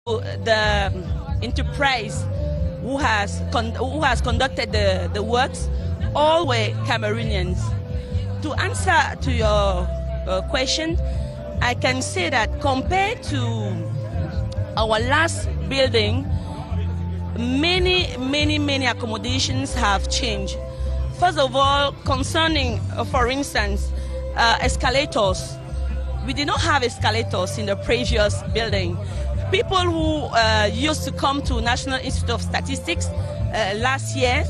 the enterprise who has conducted the works, all were Cameroonians. To answer to your question, I can say that compared to our last building, many accommodations have changed. First of all, concerning, for instance, escalators. We did not have escalators in the previous building. People who used to come to National Institute of Statistics last year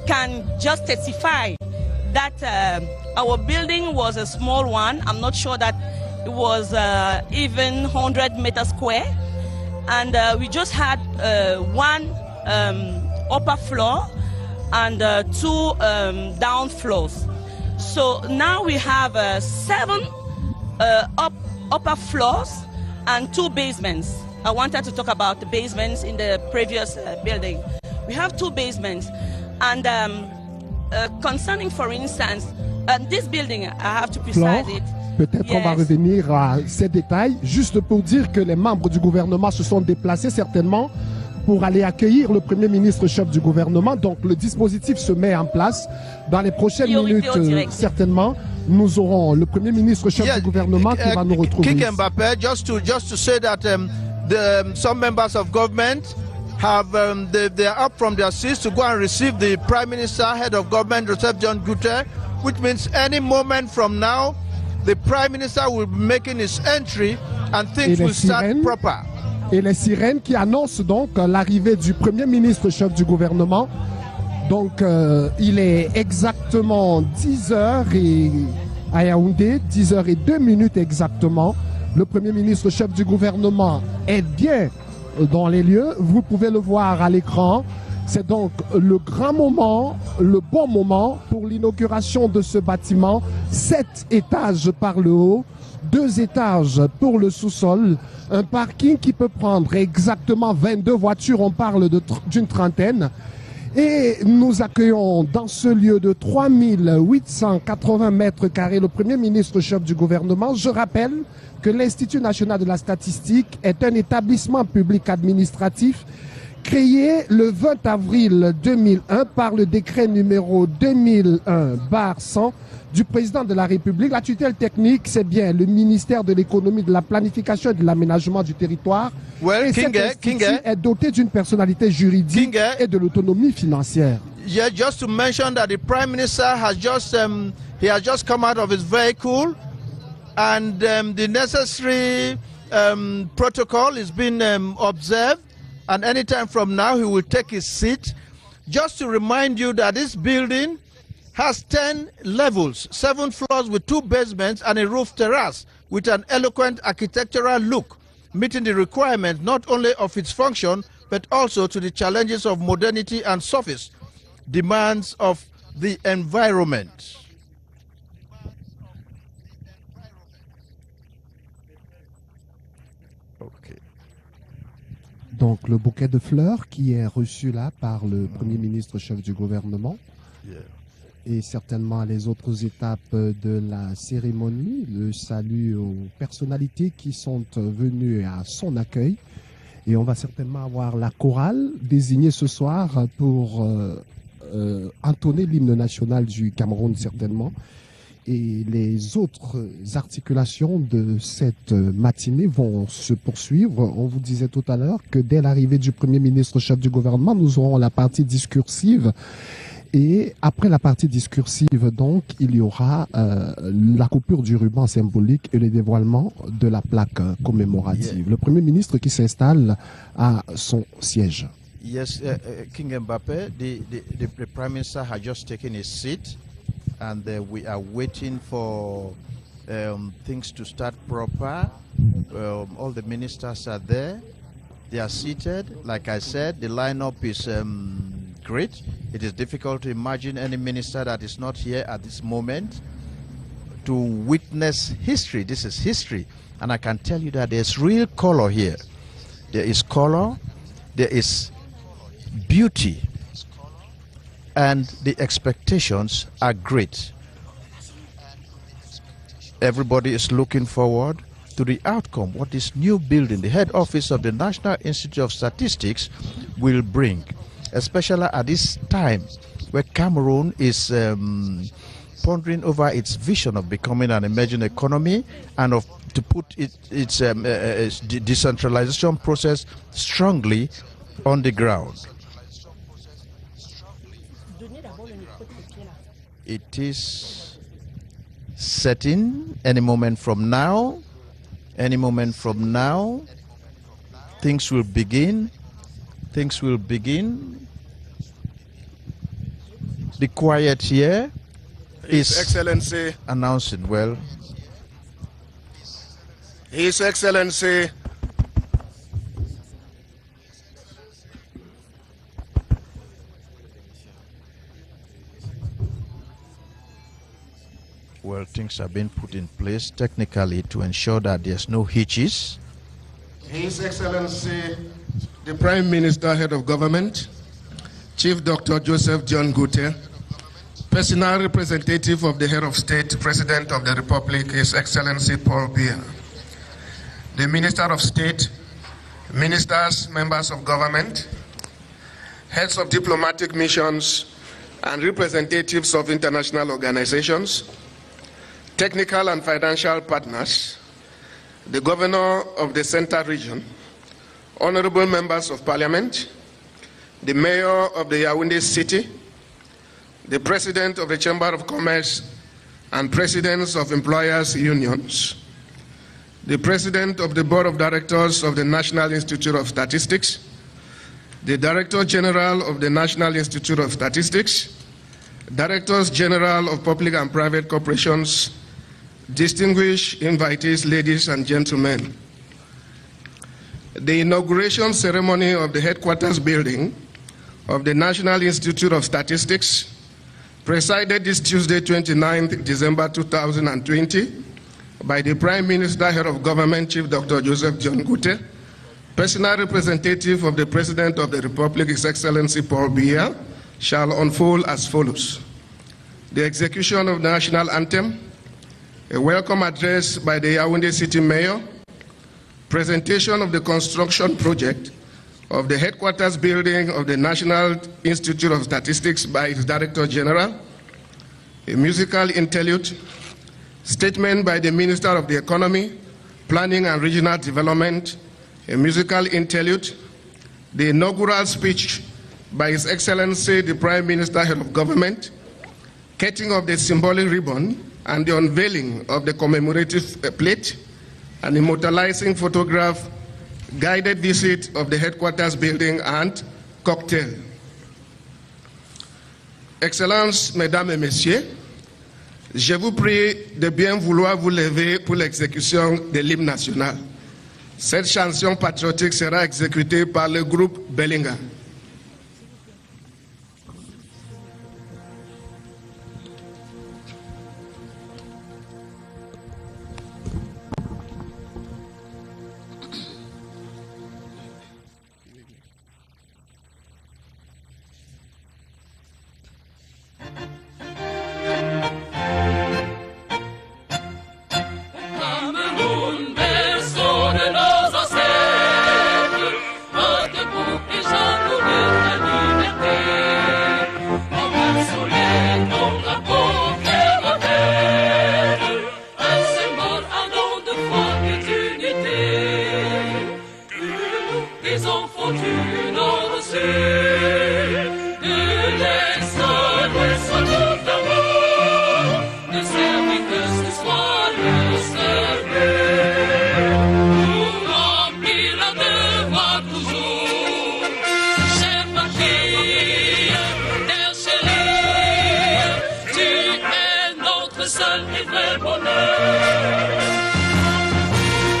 can just testify that our building was a small one. I'm not sure that it was even 100 meters square. And we just had one upper floor and two down floors. So now we have 7 upper floors and 2 basements. I wanted to talk about the basements in the previous building. We have 2 basements. And concerning, for instance, this building, I have to precise it. Peut-être on va revenir à ces détails, juste pour dire que les membres du gouvernement se sont déplacés certainement pour aller accueillir le Premier ministre chef du gouvernement. Donc le dispositif se met en place. Dans les prochaines minutes, certainement, nous aurons le Premier ministre chef du gouvernement qui va nous retrouver. King Mbappé, just to say that some members of government have they are up from their seats to go and receive the Prime Minister, head of government, Joseph John Guterres, which means any moment from now, the Prime Minister will be making his entry and things will start proper. Et les sirènes qui annoncent donc l'arrivée du Premier ministre chef du gouvernement. Donc il est exactement 10h et à Yaoundé, 10h02 exactement. Le Premier ministre chef du gouvernement est bien dans les lieux. Vous pouvez le voir à l'écran. C'est donc le grand moment, le bon moment pour l'inauguration de ce bâtiment. 7 étages par le haut, 2 étages pour le sous-sol. Un parking qui peut prendre exactement 22 voitures, on parle d'une trentaine. Et nous accueillons dans ce lieu de 3880 mètres carrés le Premier ministre chef du gouvernement. Je rappelle que l'Institut national de la statistique est un établissement public administratif créé le 20 avril 2001 par le décret numéro 2001/100 du président de la République. La tutelle technique, c'est bien le ministère de l'économie, de la planification et de l'aménagement du territoire. Et cet institut est doté d'une personnalité juridique et de l'autonomie financière. Yeah, just to mention that the Prime Minister has just come out of his vehicle, and the necessary protocol is being observed. And anytime from now, he will take his seat. Just to remind you that this building has 10 levels, 7 floors with 2 basements and a roof terrace with an eloquent architectural look, meeting the requirement not only of its function, but also to the challenges of modernity and surface demands of the environment. Donc le bouquet de fleurs qui est reçu là par le Premier ministre chef du gouvernement. Et certainement les autres étapes de la cérémonie, le salut aux personnalités qui sont venues à son accueil. Et on va certainement avoir la chorale désignée ce soir pour entonner l'hymne national du Cameroun certainement. Et les autres articulations de cette matinée vont se poursuivre. On vous disait tout à l'heure que dès l'arrivée du Premier ministre chef du gouvernement, nous aurons la partie discursive. Et après la partie discursive, donc, il y aura la coupure du ruban symbolique et le dévoilement de la plaque commémorative. Le Premier ministre qui s'installe à son siège. Yes, King Mbappé, the Prime Minister has just taken his seat. And we are waiting for things to start proper. All the ministers are there. They are seated. Like I said, the lineup is great. It is difficult to imagine any minister that is not here at this moment to witness history. This is history. And I can tell you that there's real color here. There is color. There is beauty. And the expectations are great. Everybody is looking forward to the outcome what this new building, the head office of the National Institute of Statistics, will bring, especially at this time where Cameroon is pondering over its vision of becoming an emerging economy and to put its decentralization process strongly on the ground. It is setting any moment from now. Any moment from now, things will begin. Things will begin. The quiet here is His Excellency announcing. Well, His Excellency well, things have been put in place technically to ensure that there's no hitches. His Excellency the Prime Minister, Head of Government, Chief Dr. Joseph John Gute, personal representative of the Head of State, President of the Republic, His Excellency Paul Biya, the Minister of State, Ministers, Members of Government, Heads of Diplomatic Missions, and representatives of international organizations, technical and financial partners, the Governor of the Central Region, honorable members of Parliament, the Mayor of the Yaoundé City, the President of the Chamber of Commerce and Presidents of Employers' Unions, the President of the Board of Directors of the National Institute of Statistics, the Director General of the National Institute of Statistics, Directors General of Public and Private Corporations, distinguished invitees, ladies and gentlemen. The inauguration ceremony of the headquarters building of the National Institute of Statistics, presided this Tuesday, 29th December 2020, by the Prime Minister, Head of Government, Chief Dr. Joseph John Gute, personal representative of the President of the Republic, His Excellency Paul Biya, shall unfold as follows. The execution of the national anthem, a welcome address by the Yaoundé City Mayor, presentation of the construction project of the headquarters building of the National Institute of Statistics by its Director General, a musical interlude, statement by the Minister of the Economy, Planning and Regional Development, a musical interlude, the inaugural speech by His Excellency the Prime Minister, Head of Government, cutting of the symbolic ribbon and the unveiling of the commemorative plate, an immortalizing photograph, guided visit of the headquarters building, and cocktail. Excellences, Mesdames et Messieurs, je vous prie de bien vouloir vous lever pour l'exécution de l'hymne national. Cette chanson patriotique sera exécutée par le groupe Bellingham.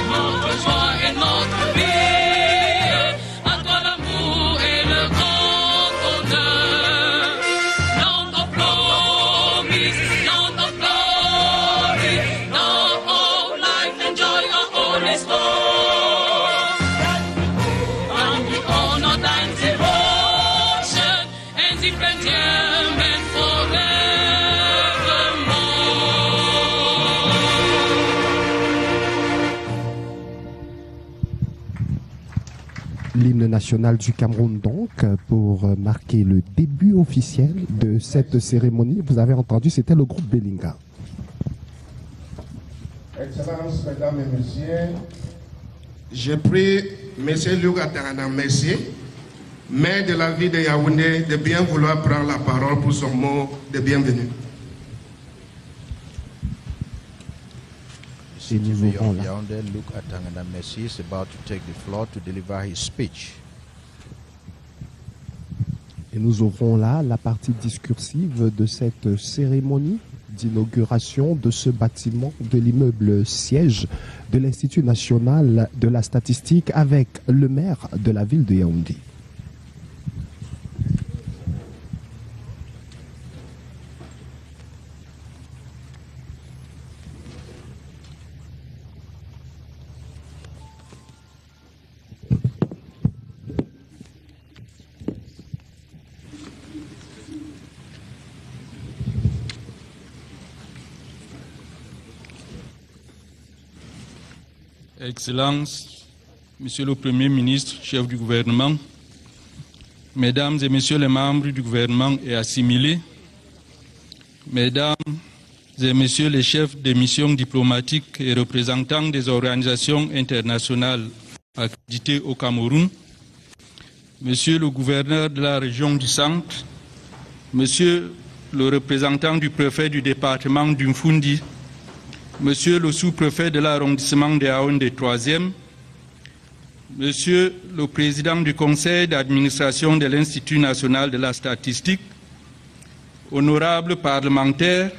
Notre joie et notre vie, à toi l'amour et le grand. l'hymne national du Cameroun donc pour marquer le début officiel de cette cérémonie. Vous avez entendu, c'était le groupe Belinga. Excellences, Mesdames et Messieurs, je prie M. Luc Atangana Messier, maire de la ville de Yaoundé, de bien vouloir prendre la parole pour son mot de bienvenue. Et nous aurons là. Yaoundé, Luc Atangana Messi is about to take the floor to deliver his speech. Et nous aurons là la partie discursive de cette cérémonie d'inauguration de ce bâtiment de l'immeuble siège de l'Institut national de la statistique avec le maire de la ville de Yaoundé. Excellences, Monsieur le Premier ministre, chef du gouvernement, Mesdames et Messieurs les membres du gouvernement et assimilés, Mesdames et Messieurs les chefs des missions diplomatiques et représentants des organisations internationales accréditées au Cameroun, Monsieur le gouverneur de la région du Centre, Monsieur le représentant du préfet du département d'Umfundi, Monsieur le sous-préfet de l'arrondissement de Yaoundé 3e, Monsieur le président du conseil d'administration de l'Institut national de la statistique, honorables parlementaires,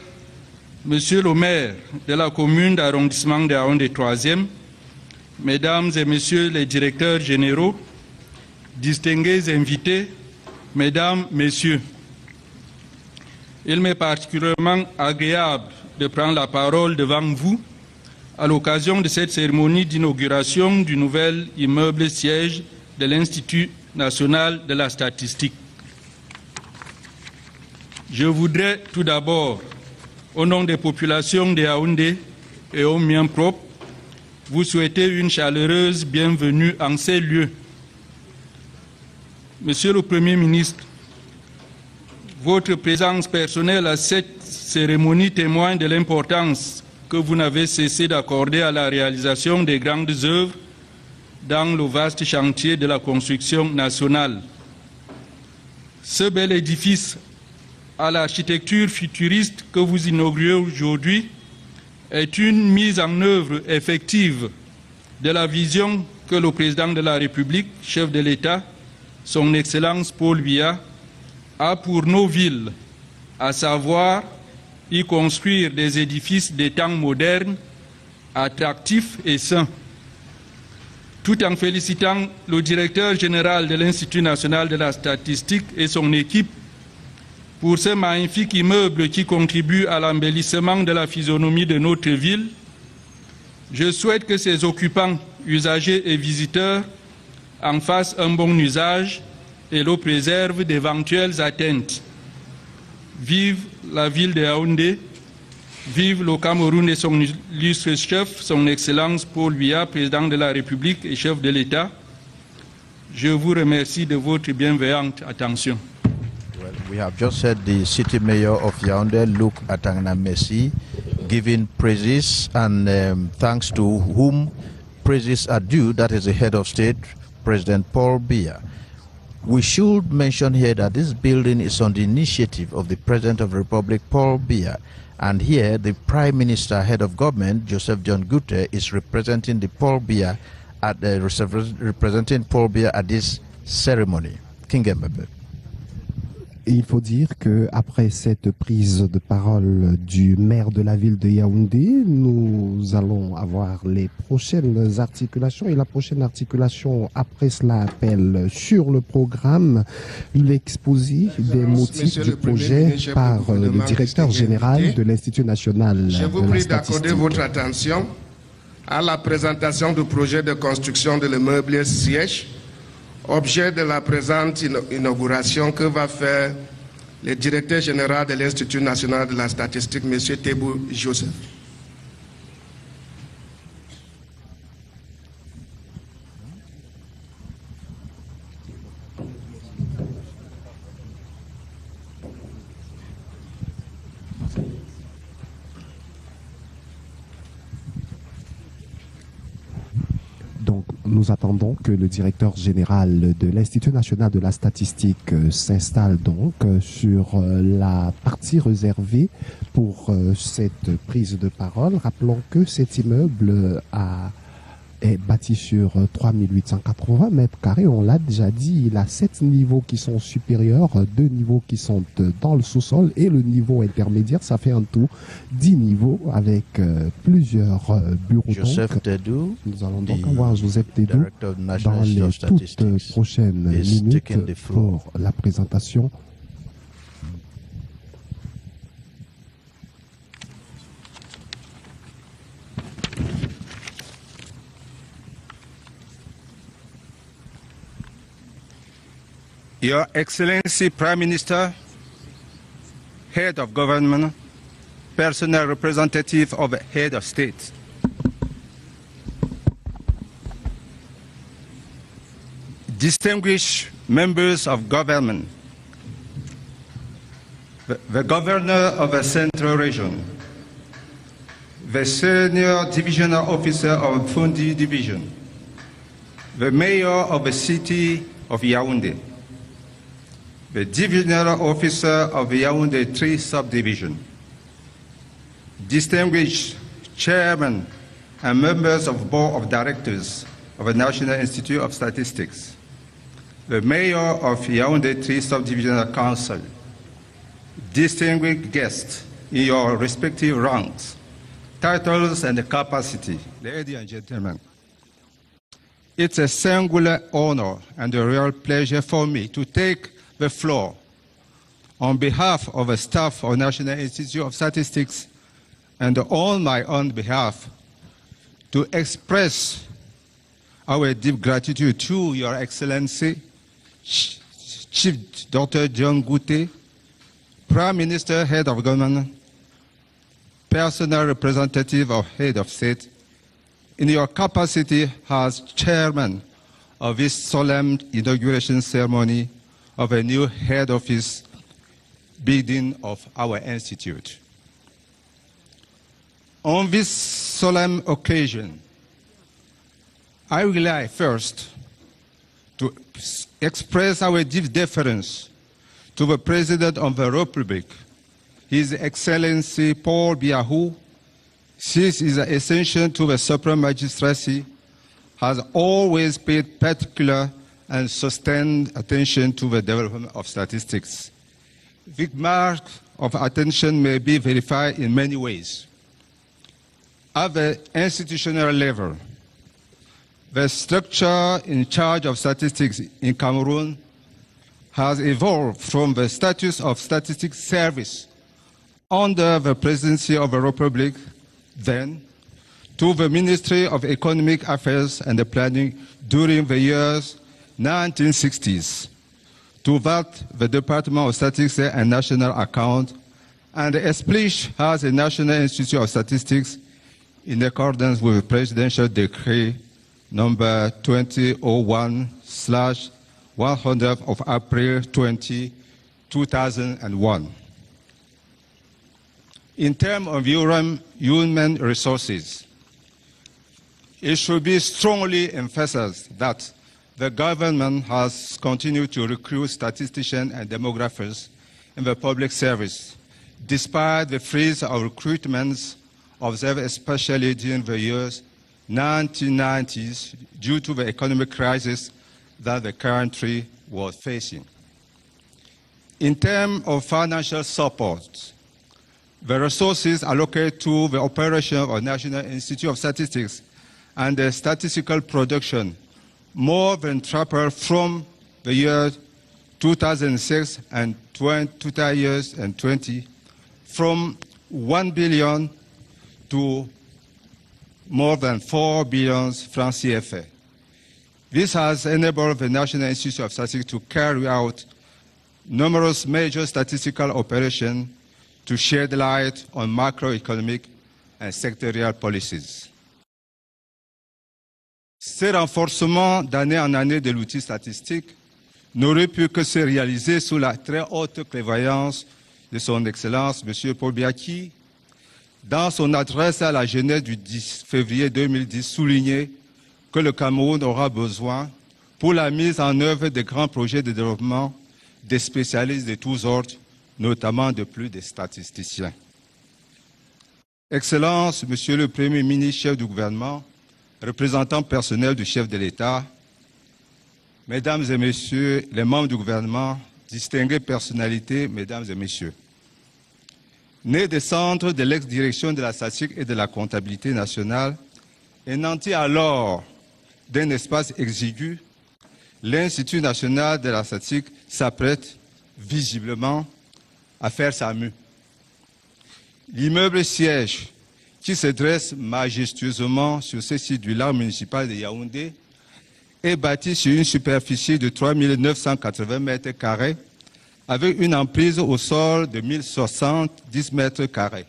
Monsieur le maire de la commune d'arrondissement de Yaoundé 3e, Mesdames et Messieurs les directeurs généraux, distingués invités, Mesdames, Messieurs, il m'est particulièrement agréable de prendre la parole devant vous à l'occasion de cette cérémonie d'inauguration du nouvel immeuble siège de l'Institut national de la statistique. Je voudrais tout d'abord, au nom des populations de Yaoundé et au mien propre, vous souhaiter une chaleureuse bienvenue en ces lieux. Monsieur le Premier ministre, votre présence personnelle à cette cérémonie témoigne de l'importance que vous n'avez cessé d'accorder à la réalisation des grandes œuvres dans le vaste chantier de la construction nationale. Ce bel édifice à l'architecture futuriste que vous inaugurez aujourd'hui est une mise en œuvre effective de la vision que le président de la République, chef de l'État, son Excellence Paul Biya, a pour nos villes, à savoir y construire des édifices des temps modernes, attractifs et sains. Tout en félicitant le directeur général de l'Institut national de la statistique et son équipe pour ce magnifique immeuble qui contribue à l'embellissement de la physionomie de notre ville, je souhaite que ses occupants, usagers et visiteurs en fassent un bon usage et le préservent d'éventuelles atteintes. Vive la ville de Yaoundé, vive le Cameroun et son illustre chef, son Excellence Paul Biya, président de la République et chef de l'État. Je vous remercie de votre bienveillante attention. Well, we have just heard the city mayor of Yaoundé, Luc Atangana Messi, giving praises and thanks to whom praises are due, that is the head of state, President Paul Biya. We should mention here that this building is on the initiative of the President of the Republic, Paul Biya, and here the Prime Minister, head of government, Joseph John Gutte, is representing the Paul Biya at this ceremony. King Mbappe. Et il faut dire qu'après cette prise de parole du maire de la ville de Yaoundé, nous allons avoir les prochaines articulations. Et la prochaine articulation, après cela, appelle sur le programme l'exposé des motifs du projet par le directeur général de l'Institut national de la statistique. Je vous prie d'accorder votre attention à la présentation du projet de construction de l'immeuble siège, objet de la présente inauguration que va faire le directeur général de l'Institut national de la statistique, M. Tebou Joseph. Nous attendons que le directeur général de l'Institut national de la statistique s'installe donc sur la partie réservée pour cette prise de parole. Rappelons que cet immeuble est bâti sur 3880 mètres carrés. On l'a déjà dit, il a 7 niveaux qui sont supérieurs, 2 niveaux qui sont dans le sous-sol et le niveau intermédiaire. Ça fait en tout 10 niveaux avec plusieurs bureaux. Joseph Tedou, nous allons donc avoir Joseph Tedou dans les toutes prochaines minutes pour la présentation. Your Excellency Prime Minister, Head of Government, Personal Representative of Head of State, distinguished members of government, the Governor of the Central Region, the Senior Divisional Officer of Fundi Division, the Mayor of the City of Yaoundé, the Divisional Officer of the Yaoundé 3 Subdivision, distinguished Chairman and members of the Board of Directors of the National Institute of Statistics, the Mayor of Yaoundé 3 Subdivisional Council, distinguished guests in your respective ranks, titles and capacity, ladies and gentlemen. It's a singular honor and a real pleasure for me to take the floor on behalf of the staff of National Institute of Statistics and on my own behalf to express our deep gratitude to Your Excellency, Chief Dr. John Gouté, Prime Minister, Head of Government, Personal Representative of Head of State, in your capacity as Chairman of this solemn inauguration ceremony of a new head office building of our institute. On this solemn occasion, I would like first to express our deep deference to the President of the Republic, His Excellency Paul Biya who, since his ascension to the Supreme Magistracy, has always paid particular and sustained attention to the development of statistics. The mark of attention may be verified in many ways. At the institutional level, the structure in charge of statistics in Cameroon has evolved from the status of statistics service under the presidency of the Republic then to the Ministry of Economic Affairs and Planning during the years 1960s, to that the Department of Statistics and National Account, and established as a National Institute of Statistics in accordance with the Presidential Decree number 2001/100 of April 20, 2001. In terms of human resources, it should be strongly emphasized that the government has continued to recruit statisticians and demographers in the public service, despite the freeze of recruitments observed especially during the years 1990s due to the economic crisis that the country was facing. In terms of financial support, the resources allocated to the operation of the National Institute of Statistics and the statistical production more than tripled from the year 2006 and 2020, from 1 billion to more than 4 billion francs CFA. This has enabled the National Institute of Statistics to carry out numerous major statistical operations to shed light on macroeconomic and sectorial policies. Ces renforcements d'année en année de l'outil statistique n'auraient pu que se réaliser sous la très haute prévoyance de son Excellence, M. Paul Biya qui, dans son adresse à la jeunesse du 10 février 2010, soulignait que le Cameroun aura besoin pour la mise en œuvre des grands projets de développement des spécialistes de tous ordres, notamment de plus des statisticiens. Excellences, Monsieur le Premier ministre, chef du gouvernement, représentant personnel du chef de l'État, Mesdames et Messieurs les membres du gouvernement, distinguées personnalités, Mesdames et Messieurs. Né des centres de l'ex-direction de la statistique et de la comptabilité nationale, et nanti alors d'un espace exigu, l'Institut national de la statistique s'apprête visiblement à faire sa mue. L'immeuble siège, qui se dresse majestueusement sur ce site du lac municipal de Yaoundé, est bâti sur une superficie de 3 980 mètres carrés, avec une emprise au sol de 1070 mètres carrés.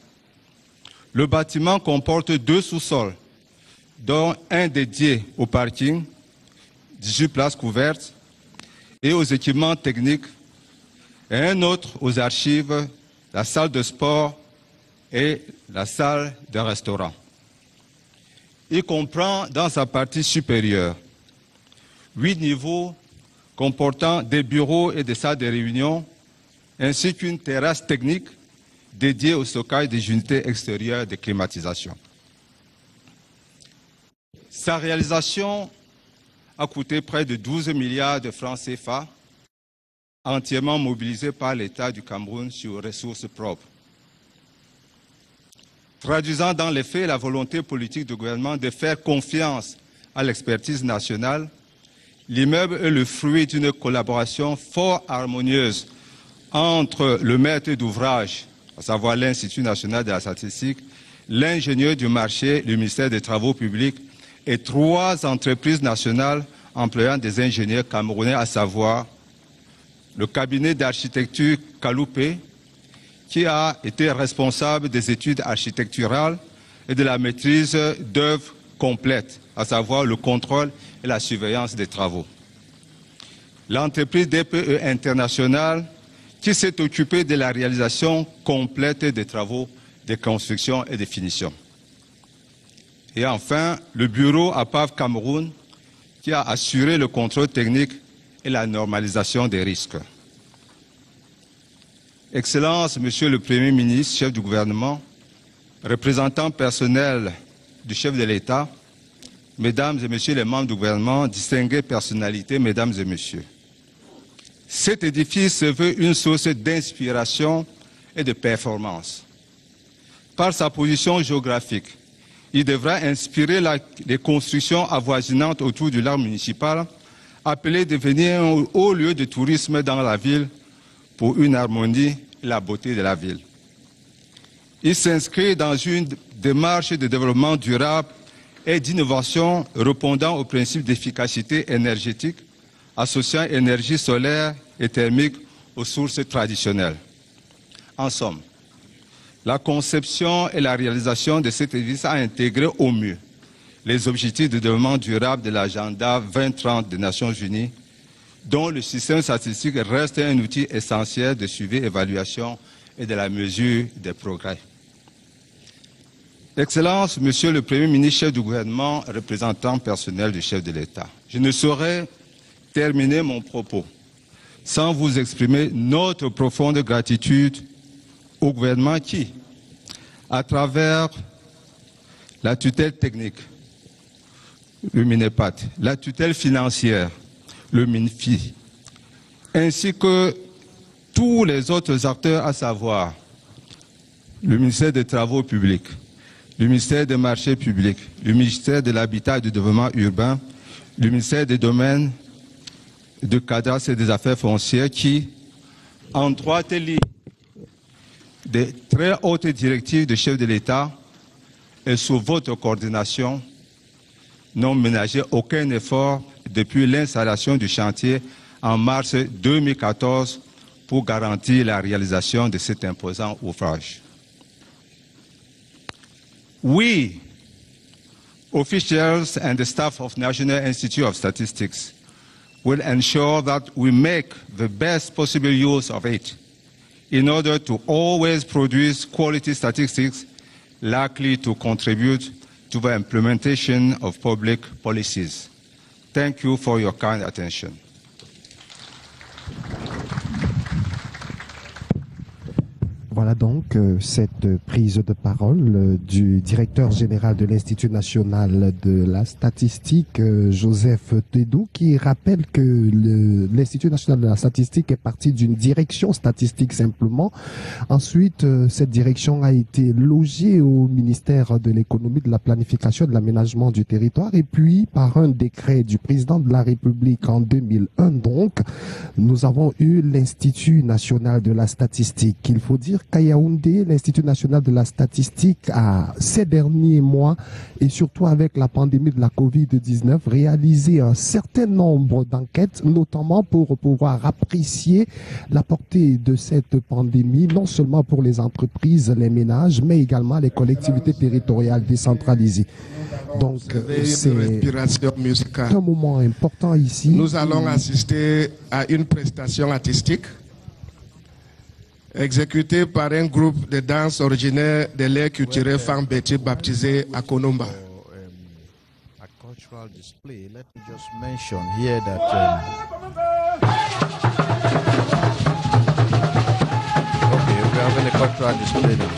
Le bâtiment comporte 2 sous-sols, dont un dédié au parking, 18 places couvertes, et aux équipements techniques, et un autre aux archives, la salle de sport et la salle de restaurant. Il comprend dans sa partie supérieure 8 niveaux comportant des bureaux et des salles de réunion, ainsi qu'une terrasse technique dédiée au stockage des unités extérieures de climatisation. Sa réalisation a coûté près de 12 milliards de francs CFA, entièrement mobilisés par l'État du Cameroun sur ressources propres. Traduisant dans les faits la volonté politique du gouvernement de faire confiance à l'expertise nationale, l'immeuble est le fruit d'une collaboration fort harmonieuse entre le maître d'ouvrage, à savoir l'Institut national de la statistique, l'ingénieur du marché, le ministère des Travaux publics et 3 entreprises nationales employant des ingénieurs camerounais, à savoir le cabinet d'architecture Kaloupé, qui a été responsable des études architecturales et de la maîtrise d'œuvres complètes, à savoir le contrôle et la surveillance des travaux. L'entreprise DPE International, qui s'est occupée de la réalisation complète des travaux de construction et de finition. Et enfin, le bureau APAV Cameroun, qui a assuré le contrôle technique et la normalisation des risques. Excellences, Monsieur le Premier ministre, chef du gouvernement, représentant personnel du chef de l'État, Mesdames et Messieurs les membres du gouvernement, distinguées personnalités, Mesdames et Messieurs. Cet édifice se veut une source d'inspiration et de performance. Par sa position géographique, il devra inspirer les constructions avoisinantes autour du lac municipal, appelées à devenir un haut lieu de tourisme dans la ville pour une harmonie et la beauté de la ville. Il s'inscrit dans une démarche de développement durable et d'innovation répondant aux principes d'efficacité énergétique, associant énergie solaire et thermique aux sources traditionnelles. En somme, la conception et la réalisation de cet édifice a intégré au mieux les objectifs de développement durable de l'agenda 2030 des Nations Unies, dont le système statistique reste un outil essentiel de suivi, évaluation et de la mesure des progrès. Excellences, Monsieur le Premier ministre, chef du gouvernement, représentant personnel du chef de l'État, je ne saurais terminer mon propos sans vous exprimer notre profonde gratitude au gouvernement qui, à travers la tutelle technique, le MINEPAT, la tutelle financière, le MINFI, ainsi que tous les autres acteurs, à savoir le ministère des Travaux publics, le ministère des Marchés publics, le ministère de l'Habitat et du Développement urbain, le ministère des Domaines, de Cadastre et des Affaires foncières qui, en droite ligne des très hautes directives de chef de l'État et sous votre coordination, n'ont ménagé aucun effort depuis l'installation du chantier en mars 2014 pour garantir la réalisation de cet imposant ouvrage. We, officials and the staff of National Institute of Statistics, will ensure that we make the best possible use of it in order to always produce quality statistics likely to contribute to the implementation of public policies. Thank you for your kind attention. Voilà donc cette prise de parole du directeur général de l'Institut national de la statistique, Joseph Dedou, qui rappelle que l'Institut national de la statistique est parti d'une direction statistique simplement. Ensuite, cette direction a été logée au ministère de l'économie, de la planification et de l'aménagement du territoire, et puis par un décret du président de la République en 2001, donc, nous avons eu l'Institut national de la statistique. Il faut dire qu'à Yaoundé, l'Institut national de la statistique a, ces derniers mois, et surtout avec la pandémie de la Covid-19, réalisé un certain nombre d'enquêtes, notamment pour pouvoir apprécier la portée de cette pandémie, non seulement pour les entreprises, les ménages, mais également les collectivités territoriales décentralisées. Donc, c'est un moment important ici. Nous allons assister à une prestation artistique exécutée par un groupe de danse originaire de l'aire culturelle Femme Betty baptisé à Konomba. A cultural display. Let me just mention here that okay, we're having a cultural display now.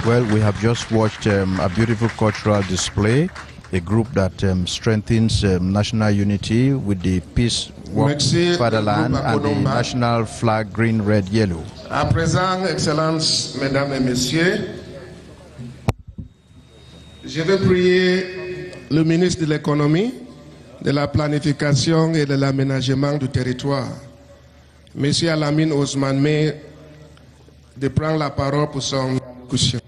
Well, we have just watched a beautiful cultural display, a group that strengthens national unity with the peace work fatherland and the national flag green, red, yellow. À présent, Excellences, Mesdames et Messieurs, Je vais prier le ministre de l'économie, de la planification et de l'aménagement du territoire, M. Alamine Ousmane Mey, de prendre la parole pour son allocution.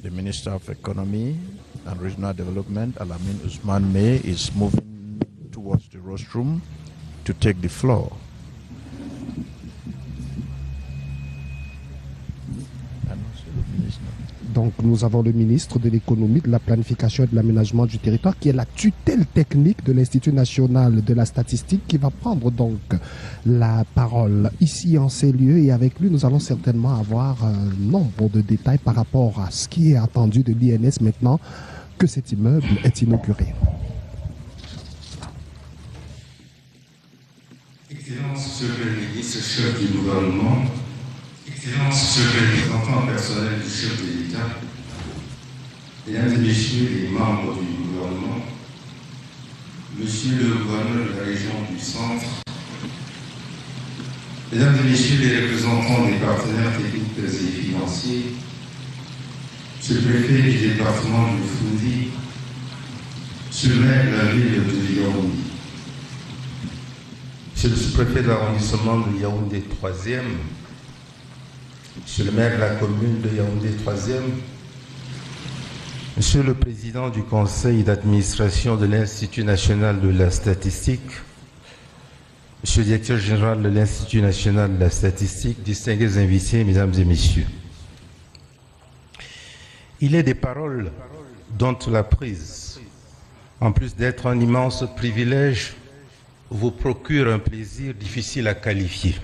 The Minister of Economy and Regional Development, Alamine Ousmane Mey, is moving towards the rostrum to take the floor. Donc nous avons le ministre de l'économie, de la planification et de l'aménagement du territoire qui est la tutelle technique de l'Institut national de la statistique qui va prendre donc la parole ici en ces lieux, et avec lui nous allons certainement avoir un nombre de détails par rapport à ce qui est attendu de l'INS maintenant que cet immeuble est inauguré. Excellence, Monsieur le ministre, chef du gouvernement, Excellence, Monsieur le représentant personnel du chef de l'État, Mesdames et Messieurs les membres du gouvernement, Monsieur le gouverneur de la région du Centre, Mesdames et Messieurs les représentants des partenaires techniques et financiers, Monsieur le préfet du département du Foundi, Monsieur le maire de la ville de Yaoundé, Monsieur le sous-préfet de l'arrondissement de Yaoundé 3e, Monsieur le maire de la commune de Yaoundé 3e, Monsieur le président du conseil d'administration de l'Institut national de la statistique, Monsieur le directeur général de l'Institut national de la statistique, distingués invités, mesdames et messieurs. Il est des paroles dont la prise, en plus d'être un immense privilège, vous procure un plaisir difficile à qualifier.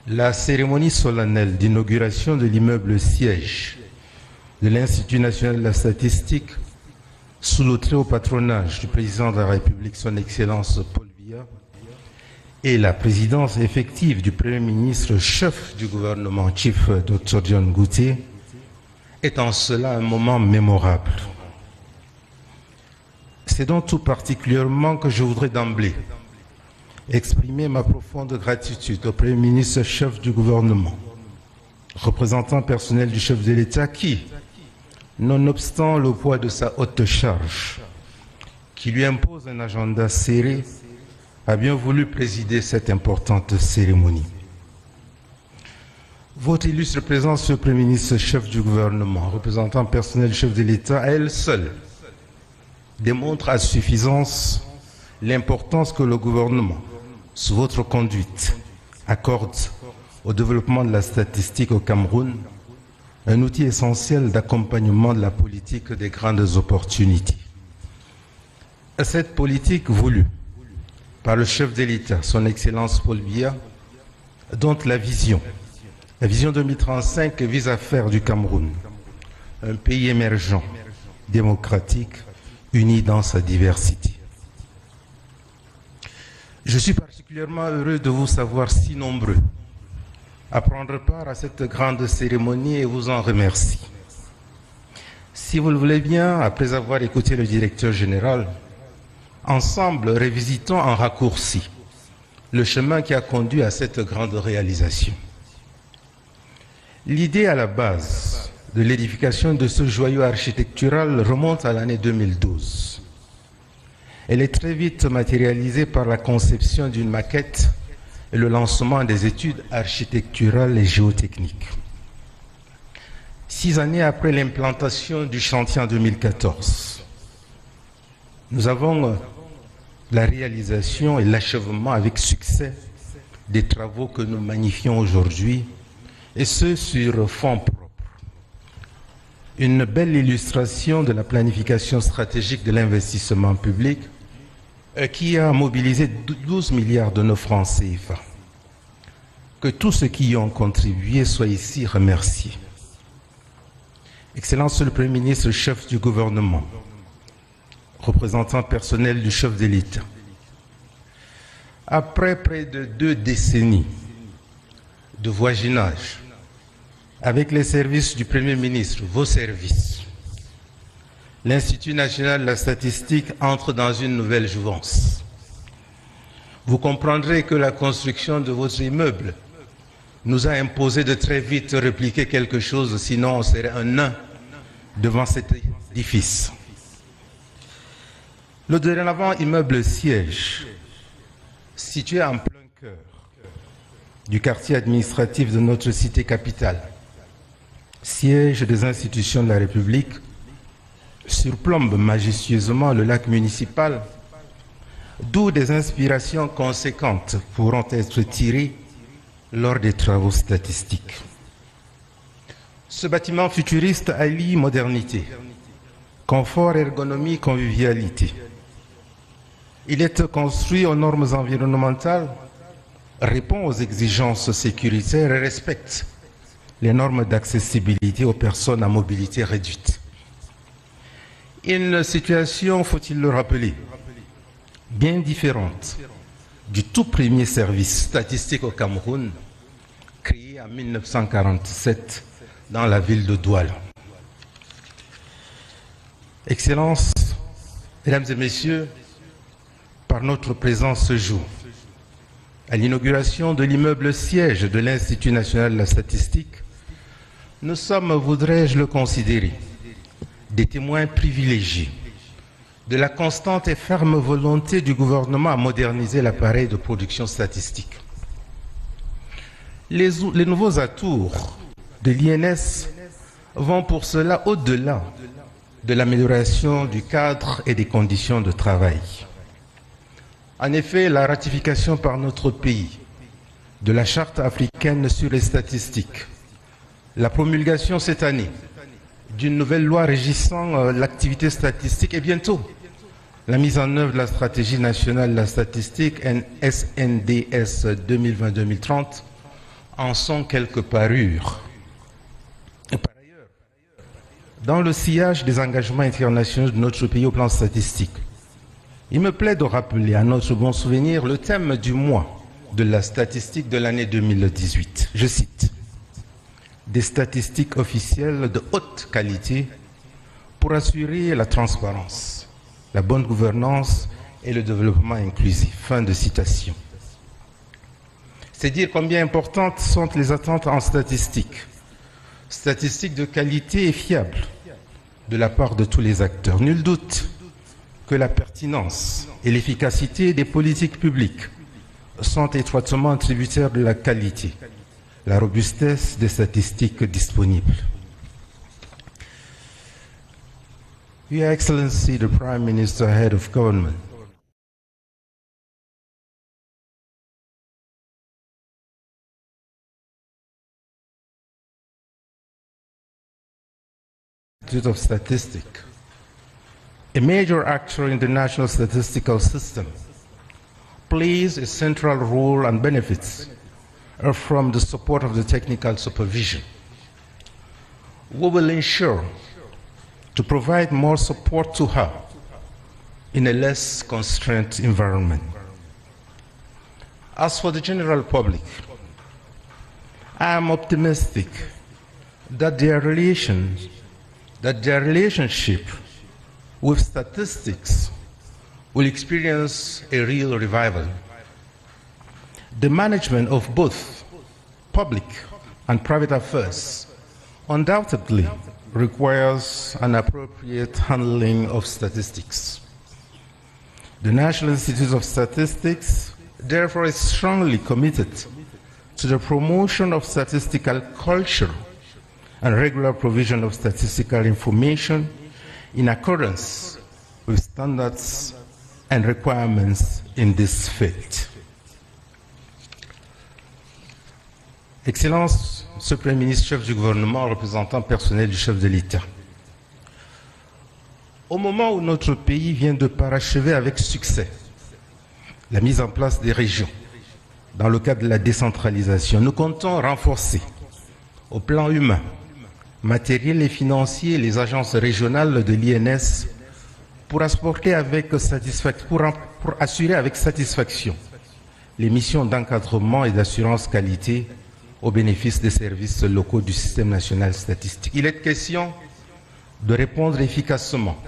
La cérémonie solennelle d'inauguration de l'immeuble siège de l'Institut national de la statistique, sous le très haut patronage du président de la République, son Excellence Paul Biya, et la présidence effective du Premier ministre, chef du gouvernement, Chief Dr John Goutier, est en cela un moment mémorable. C'est donc tout particulièrement que je voudrais d'emblée exprimer ma profonde gratitude au Premier ministre, chef du gouvernement, représentant personnel du chef de l'État qui, nonobstant le poids de sa haute charge, qui lui impose un agenda serré, a bien voulu présider cette importante cérémonie. Votre illustre présence, Monsieur le Premier ministre, chef du gouvernement, représentant personnel du chef de l'État, à elle seule, démontre à suffisance l'importance que le gouvernement, sous votre conduite, accorde au développement de la statistique au Cameroun, un outil essentiel d'accompagnement de la politique des grandes opportunités. Cette politique voulue par le chef de l'État, son Excellence Paul Biya, dont la vision 2035 vise à faire du Cameroun un pays émergent, démocratique, uni dans sa diversité. Je suis particulièrement heureux de vous savoir si nombreux à prendre part à cette grande cérémonie et vous en remercie. Si vous le voulez bien, après avoir écouté le directeur général, ensemble revisitons en raccourci le chemin qui a conduit à cette grande réalisation. L'idée à la base de l'édification de ce joyau architectural remonte à l'année 2012. Elle est très vite matérialisée par la conception d'une maquette et le lancement des études architecturales et géotechniques. 6 années après l'implantation du chantier en 2014, nous avons la réalisation et l'achèvement avec succès des travaux que nous magnifions aujourd'hui, et ce sur fonds propres. Une belle illustration de la planification stratégique de l'investissement public qui a mobilisé 12 milliards de nos francs CFA. Que tous ceux qui y ont contribué soient ici remerciés. Excellence le Premier ministre, chef du gouvernement, représentant personnel du chef de l'État. Après près de 2 décennies de voisinage avec les services du Premier ministre, vos services, l'Institut national de la statistique entre dans une nouvelle jouvence. Vous comprendrez que la construction de votre immeuble nous a imposé de très vite répliquer quelque chose, sinon on serait un nain devant cet édifice. Le dorénavant immeuble siège, situé en plein cœur du quartier administratif de notre cité capitale, siège des institutions de la République, surplombe majestueusement le lac municipal, d'où des inspirations conséquentes pourront être tirées lors des travaux statistiques. Ce bâtiment futuriste allie modernité, confort, ergonomie, convivialité. Il est construit aux normes environnementales, répond aux exigences sécuritaires et respecte les normes d'accessibilité aux personnes à mobilité réduite. Une situation, faut-il le rappeler, bien différente du tout premier service statistique au Cameroun, créé en 1947 dans la ville de Douala. Excellences, Mesdames et Messieurs, par notre présence ce jour, à l'inauguration de l'immeuble siège de l'Institut national de la statistique, nous sommes, voudrais-je le considérer, des témoins privilégiés de la constante et ferme volonté du gouvernement à moderniser l'appareil de production statistique. Les nouveaux atours de l'INS vont pour cela au-delà de l'amélioration du cadre et des conditions de travail. En effet, la ratification par notre pays de la Charte africaine sur les statistiques, la promulgation cette année d'une nouvelle loi régissant l'activité statistique et bientôt la mise en œuvre de la stratégie nationale de la statistique SNDS 2020-2030 en sont quelques parures. Et par ailleurs, dans le sillage des engagements internationaux de notre pays au plan statistique, il me plaît de rappeler à notre bon souvenir le thème du mois de la statistique de l'année 2018. Je cite: des statistiques officielles de haute qualité pour assurer la transparence, la bonne gouvernance et le développement inclusif. Fin de citation. C'est dire combien importantes sont les attentes en statistique. Statistiques de qualité et fiables de la part de tous les acteurs. Nul doute que la pertinence et l'efficacité des politiques publiques sont étroitement tributaires de la qualité, la robustesse des statistiques disponibles. Your Excellency, the Prime Minister, Head of Government, Institute of Statistics, a major actor in the national statistical system, plays a central role and benefits from the support of the technical supervision. We will ensure to provide more support to her in a less constrained environment. As for the general public, I am optimistic that their relationship with statistics will experience a real revival. The management of both public and private affairs undoubtedly requires an appropriate handling of statistics. The National Institute of Statistics, therefore, is strongly committed to the promotion of statistical culture and regular provision of statistical information in accordance with standards and requirements in this field. Excellences, Monsieur le Premier ministre, chef du gouvernement, représentant personnel du chef de l'État. Au moment où notre pays vient de parachever avec succès la mise en place des régions dans le cadre de la décentralisation, nous comptons renforcer au plan humain, matériel et financier les agences régionales de l'INS pour assurer avec satisfaction les missions d'encadrement et d'assurance qualité au bénéfice des services locaux du système national statistique. Il est question de répondre efficacement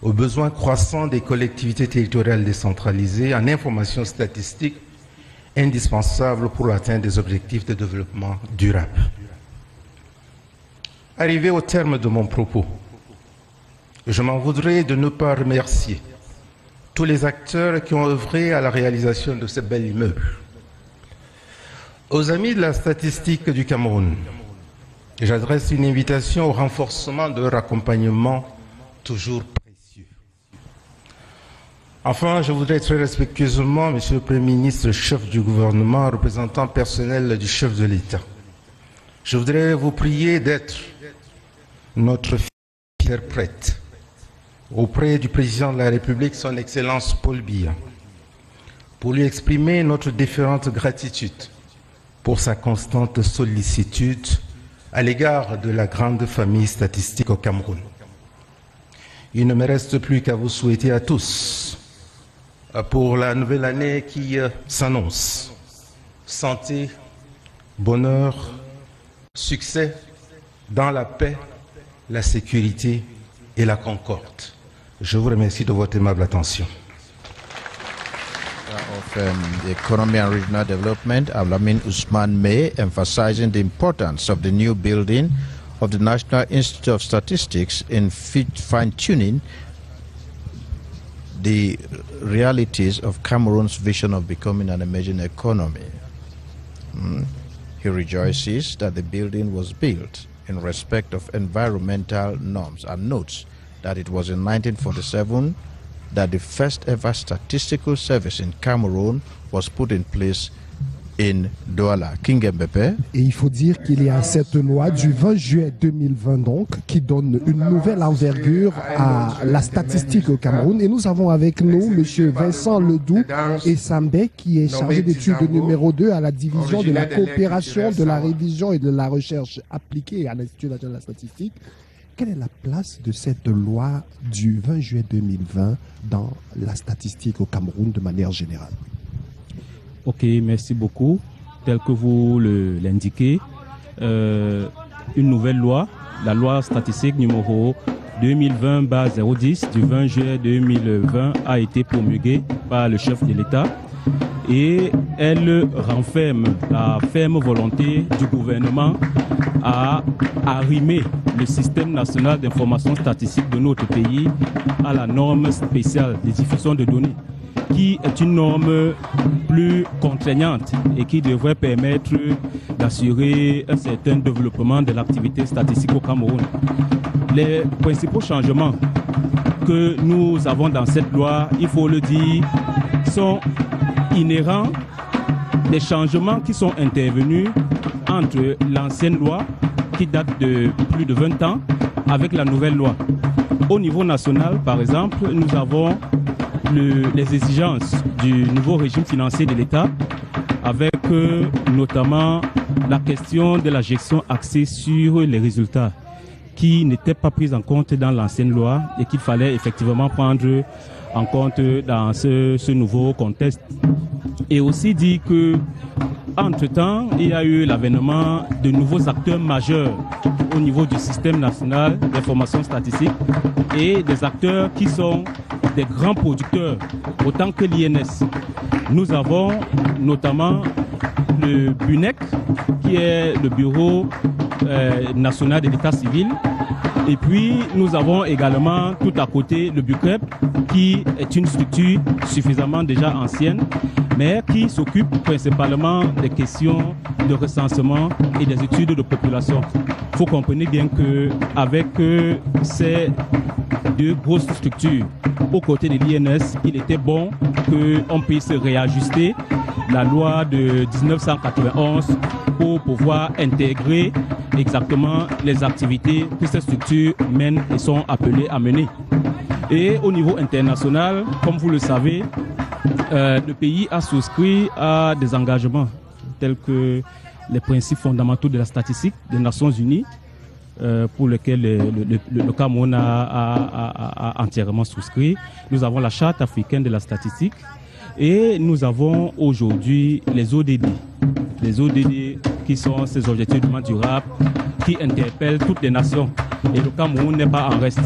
aux besoins croissants des collectivités territoriales décentralisées en information statistique indispensables pour l'atteinte des objectifs de développement durable. Arrivé au terme de mon propos, je m'en voudrais de ne pas remercier tous les acteurs qui ont œuvré à la réalisation de ce bel immeuble. Aux amis de la statistique du Cameroun, j'adresse une invitation au renforcement de leur accompagnement toujours précieux. Enfin, je voudrais très respectueusement, Monsieur le Premier ministre, chef du gouvernement, représentant personnel du chef de l'État, je voudrais vous prier d'être notre interprète auprès du président de la République, son Excellence Paul Biya, pour lui exprimer notre déférente gratitude pour sa constante sollicitude à l'égard de la grande famille statistique au Cameroun. Il ne me reste plus qu'à vous souhaiter à tous, pour la nouvelle année qui s'annonce, santé, bonheur, succès dans la paix, la sécurité et la concorde. Je vous remercie de votre aimable attention. Of the Economy and Regional Development, Al-Amin Usman May, emphasizing the importance of the new building of the National Institute of Statistics in fine-tuning the realities of Cameroon's vision of becoming an emerging economy. He rejoices that the building was built in respect of environmental norms and notes that it was in 1947 that the first ever statistical service in Cameroon was put in place in Douala. King Mbappé. Et il faut dire qu'il y a cette loi du 20 juillet 2020 donc qui donne une nouvelle envergure à la statistique au Cameroun. Et nous avons avec nous M. Vincent Ledoux et Sambé qui est chargé d'études numéro 2 à la division de la coopération, de la révision et de la recherche appliquée à l'Institut national de la statistique. Quelle est la place de cette loi du 20 juillet 2020 dans la statistique au Cameroun de manière générale? Ok, merci beaucoup. Tel que vous l'indiquez, une nouvelle loi, la loi statistique numéro 2020-010 du 20 juillet 2020 a été promulguée par le chef de l'État et elle renferme la ferme volonté du gouvernement à arrimer le système national d'information statistique de notre pays à la norme spéciale de diffusion de données, qui est une norme plus contraignante et qui devrait permettre d'assurer un certain développement de l'activité statistique au Cameroun. Les principaux changements que nous avons dans cette loi, il faut le dire, sont inhérents des changements qui sont intervenus entre l'ancienne loi, qui date de plus de 20 ans, avec la nouvelle loi. Au niveau national, par exemple, nous avons les exigences du nouveau régime financier de l'État, avec notamment la question de la gestion axée sur les résultats, qui n'était pas prise en compte dans l'ancienne loi et qu'il fallait effectivement prendre en compte dans ce nouveau contexte. Et aussi dit que, entre-temps, il y a eu l'avènement de nouveaux acteurs majeurs au niveau du système national d'information statistique et des acteurs qui sont des grands producteurs, autant que l'INS. Nous avons notamment le BUNEC, qui est le Bureau national de l'État civil. Et puis, nous avons également tout à côté le BUCREP, qui est une structure suffisamment déjà ancienne, mais qui s'occupe principalement des questions de recensement et des études de population. Il faut comprendre bien qu'avec ces deux grosses structures, aux côtés de l'INS, il était bon qu'on puisse réajuster la loi de 1991 pour pouvoir intégrer exactement les activités que ces structures mènent et sont appelées à mener. Et au niveau international, comme vous le savez, le pays a souscrit à des engagements tels que les principes fondamentaux de la statistique des Nations Unies, pour lesquels le Cameroun a entièrement souscrit. Nous avons la Charte africaine de la statistique et nous avons aujourd'hui les ODD. Les ODD qui sont ces objectifs de développement durable qui interpellent toutes les nations. Et le Cameroun n'est pas en reste.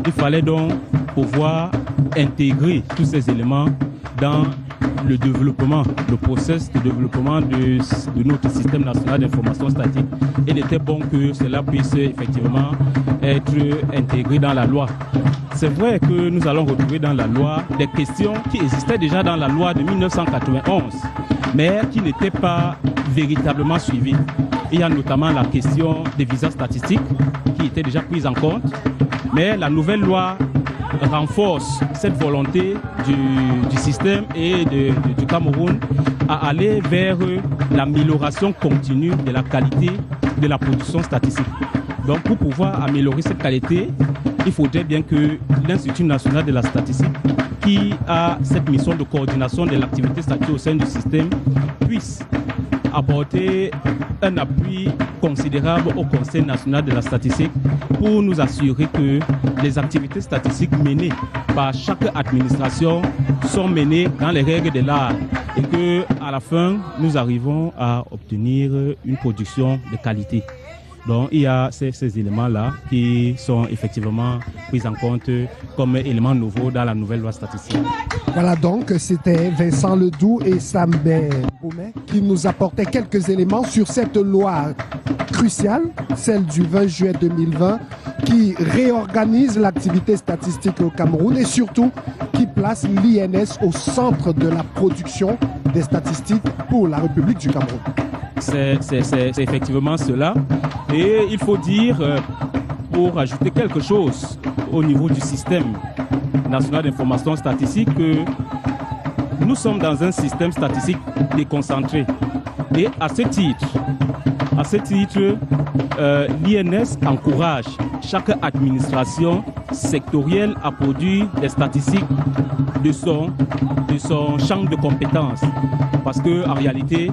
Il fallait donc pouvoir intégrer tous ces éléments dans le développement, le process de développement de notre système national d'information statique. Il était bon que cela puisse effectivement être intégré dans la loi. C'est vrai que nous allons retrouver dans la loi des questions qui existaient déjà dans la loi de 1991, mais qui n'étaient pas véritablement suivies. Il y a notamment la question des visas statistiques qui était déjà prise en compte, mais la nouvelle loi renforce cette volonté du système et du Cameroun à aller vers l'amélioration continue de la qualité de la production statistique. Donc pour pouvoir améliorer cette qualité, il faudrait bien que l'Institut national de la statistique, qui a cette mission de coordination de l'activité statistique au sein du système, puisse apporter un appui considérable au Conseil national de la statistique pour nous assurer que les activités statistiques menées par chaque administration sont menées dans les règles de l'art et qu'à la fin, nous arrivons à obtenir une production de qualité. Donc il y a ces éléments-là qui sont effectivement pris en compte comme éléments nouveaux dans la nouvelle loi statistique. Voilà, donc c'était Vincent Ledoux et Sambé Boumet qui nous apportaient quelques éléments sur cette loi cruciale, celle du 20 juillet 2020, qui réorganise l'activité statistique au Cameroun et surtout qui place l'INS au centre de la production des statistiques pour la République du Cameroun. C'est effectivement cela. Et il faut dire, pour ajouter quelque chose au niveau du système national d'information statistique, que nous sommes dans un système statistique déconcentré. Et à ce titre, l'INS encourage chaque administration sectorielle à produire des statistiques de son champ de compétences. Parce qu'en réalité,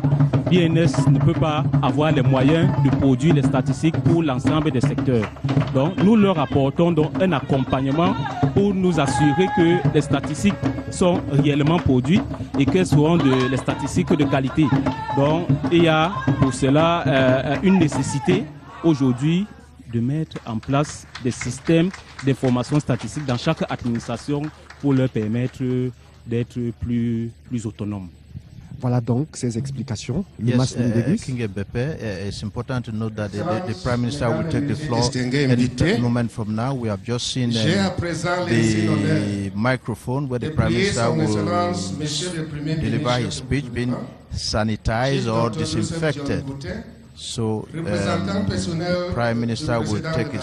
l'INS ne peut pas avoir les moyens de produire les statistiques pour l'ensemble des secteurs. Donc, nous leur apportons donc un accompagnement pour nous assurer que les statistiques sont réellement produites et qu'elles seront les statistiques de qualité. Donc, il y a pour cela une nécessité aujourd'hui de mettre en place des systèmes d'information statistique dans chaque administration pour leur permettre d'être plus autonomes. Voilà donc ces explications. Yes, King Mbappe, it's important to note that the Prime Minister will take the floor at a moment from now. We have just seen the microphone where the Prime Minister will deliver his speech being sanitized or disinfected. So the Prime Minister will take the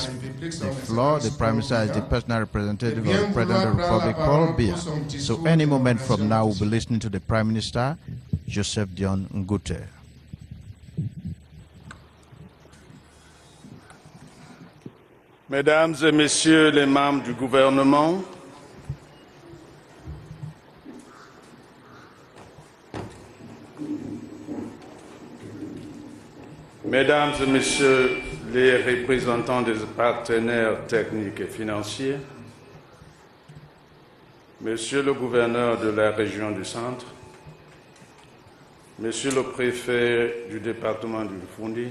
floor. The Prime Minister is the personal representative of the President of the Republic, Paul Biya. So any moment from now, we'll be listening to the Prime Minister, Joseph Dion Ngouté. Mesdames et Messieurs les membres du gouvernement, Mesdames et Messieurs les représentants des partenaires techniques et financiers, Monsieur le gouverneur de la région du Centre, Monsieur le préfet du département du Fundi,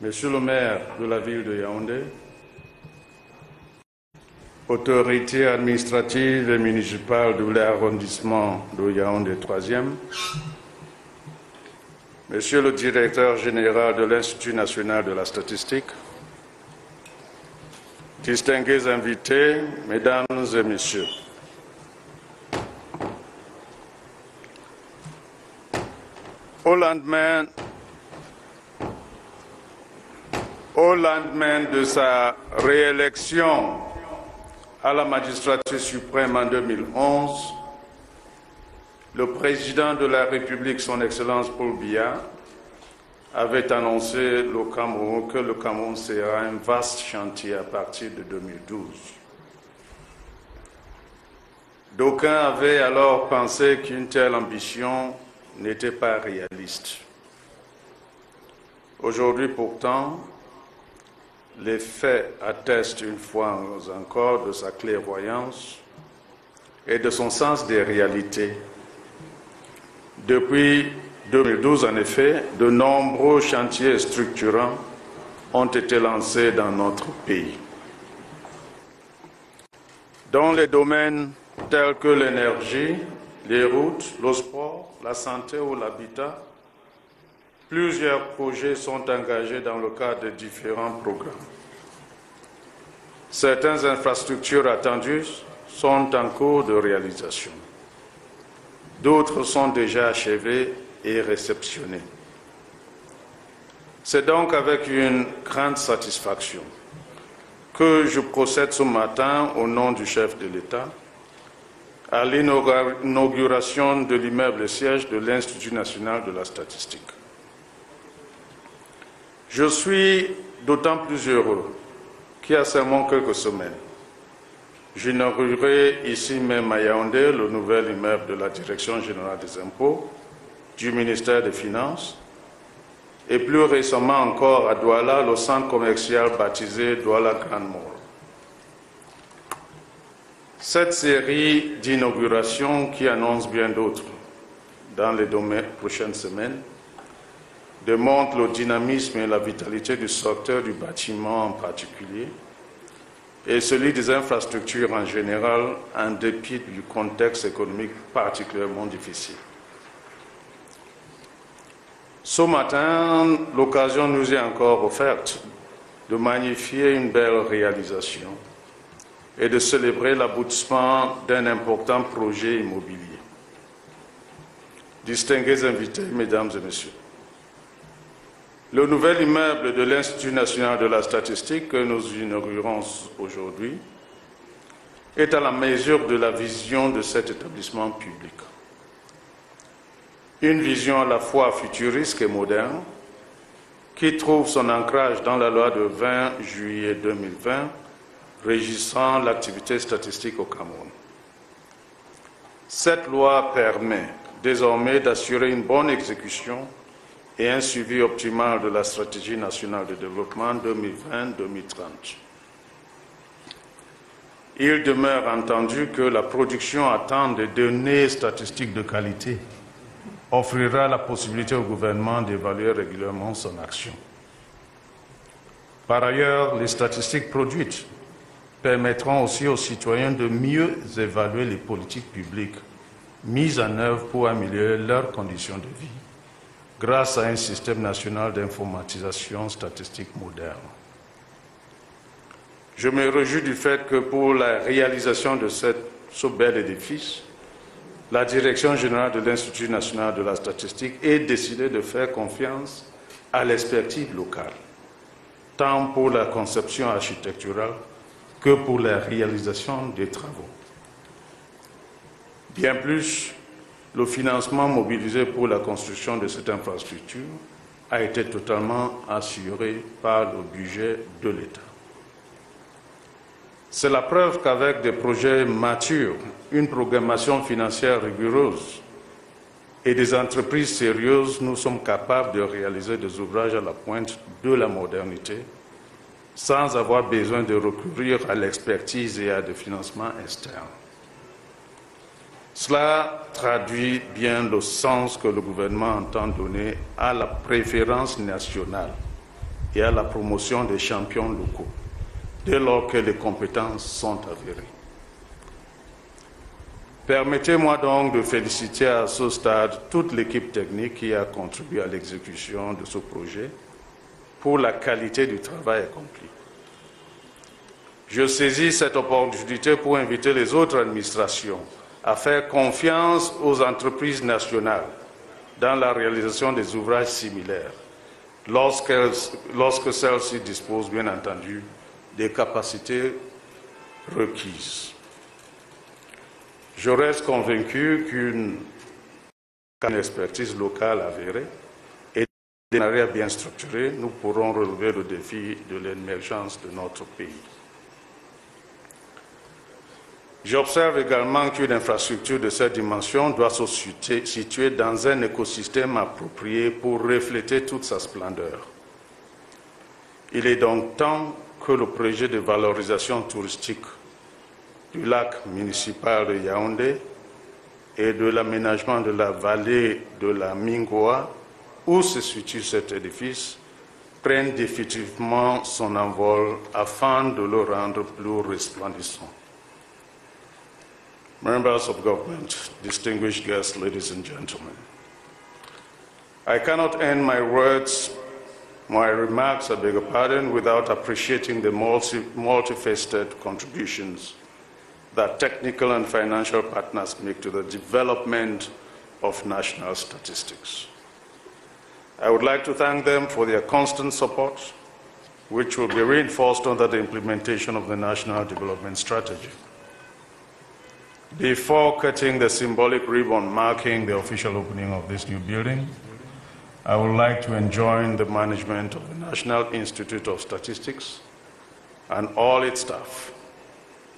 Monsieur le maire de la ville de Yaoundé, autorités administratives et municipales de l'arrondissement de Yaoundé 3e, Monsieur le directeur général de l'Institut national de la statistique, distingués invités, Mesdames et Messieurs, au lendemain de sa réélection à la magistrature suprême en 2011, le président de la République, son Excellence Paul Biya, avait annoncé que le Cameroun sera un vaste chantier à partir de 2012. D'aucuns avaient alors pensé qu'une telle ambition n'était pas réaliste. Aujourd'hui, pourtant, les faits attestent une fois encore de sa clairvoyance et de son sens des réalités. Depuis 2012, en effet, de nombreux chantiers structurants ont été lancés dans notre pays. Dans les domaines tels que l'énergie, les routes, le sport, la santé ou l'habitat, plusieurs projets sont engagés dans le cadre de différents programmes. Certaines infrastructures attendues sont en cours de réalisation. D'autres sont déjà achevées et réceptionnées. C'est donc avec une grande satisfaction que je procède ce matin, au nom du chef de l'État, à l'inauguration de l'immeuble siège de l'Institut national de la statistique. Je suis d'autant plus heureux qu'il y a seulement quelques semaines, j'inaugurerai ici même à Yaoundé le nouvel immeuble de la Direction générale des impôts, du ministère des Finances, et plus récemment encore à Douala, le centre commercial baptisé Douala Grand Mall. Cette série d'inaugurations, qui annonce bien d'autres dans les prochaines semaines, démontre le dynamisme et la vitalité du secteur du bâtiment en particulier et celui des infrastructures en général, en dépit du contexte économique particulièrement difficile. Ce matin, l'occasion nous est encore offerte de magnifier une belle réalisation et de célébrer l'aboutissement d'un important projet immobilier. Distingués invités, mesdames et messieurs, le nouvel immeuble de l'Institut national de la statistique que nous inaugurons aujourd'hui est à la mesure de la vision de cet établissement public. Une vision à la fois futuriste et moderne qui trouve son ancrage dans la loi de 20 juillet 2020 régissant l'activité statistique au Cameroun. Cette loi permet désormais d'assurer une bonne exécution et un suivi optimal de la stratégie nationale de développement 2020-2030. Il demeure entendu que la production à temps de données statistiques de qualité offrira la possibilité au gouvernement d'évaluer régulièrement son action. Par ailleurs, les statistiques produites permettront aussi aux citoyens de mieux évaluer les politiques publiques mises en œuvre pour améliorer leurs conditions de vie grâce à un système national d'informatisation statistique moderne. Je me réjouis du fait que pour la réalisation de ce bel édifice, la Direction générale de l'Institut national de la statistique ait décidé de faire confiance à l'expertise locale, tant pour la conception architecturale que pour la réalisation des travaux. Bien plus, le financement mobilisé pour la construction de cette infrastructure a été totalement assuré par le budget de l'État. C'est la preuve qu'avec des projets matures, une programmation financière rigoureuse et des entreprises sérieuses, nous sommes capables de réaliser des ouvrages à la pointe de la modernité sans avoir besoin de recourir à l'expertise et à des financements externes. Cela traduit bien le sens que le gouvernement entend donner à la préférence nationale et à la promotion des champions locaux, dès lors que les compétences sont avérées. Permettez-moi donc de féliciter à ce stade toute l'équipe technique qui a contribué à l'exécution de ce projet pour la qualité du travail accompli. Je saisis cette opportunité pour inviter les autres administrations à faire confiance aux entreprises nationales dans la réalisation des ouvrages similaires, lorsque celles-ci disposent, bien entendu, des capacités requises. Je reste convaincu qu'une expertise locale avérée et des partenariats bien structurés, nous pourrons relever le défi de l'émergence de notre pays. J'observe également qu'une infrastructure de cette dimension doit se situer dans un écosystème approprié pour refléter toute sa splendeur. Il est donc temps que le projet de valorisation touristique du lac municipal de Yaoundé et de l'aménagement de la vallée de la Mingoa, où se situe cet édifice, prenne définitivement son envol afin de le rendre plus resplendissant. members of government, distinguished guests, ladies and gentlemen. I cannot end my remarks, I beg your pardon, without appreciating the multifaceted contributions that technical and financial partners make to the development of national statistics. I would like to thank them for their constant support, which will be reinforced under the implementation of the National Development Strategy. Before cutting the symbolic ribbon marking the official opening of this new building, I would like to enjoin the management of the National Institute of Statistics and all its staff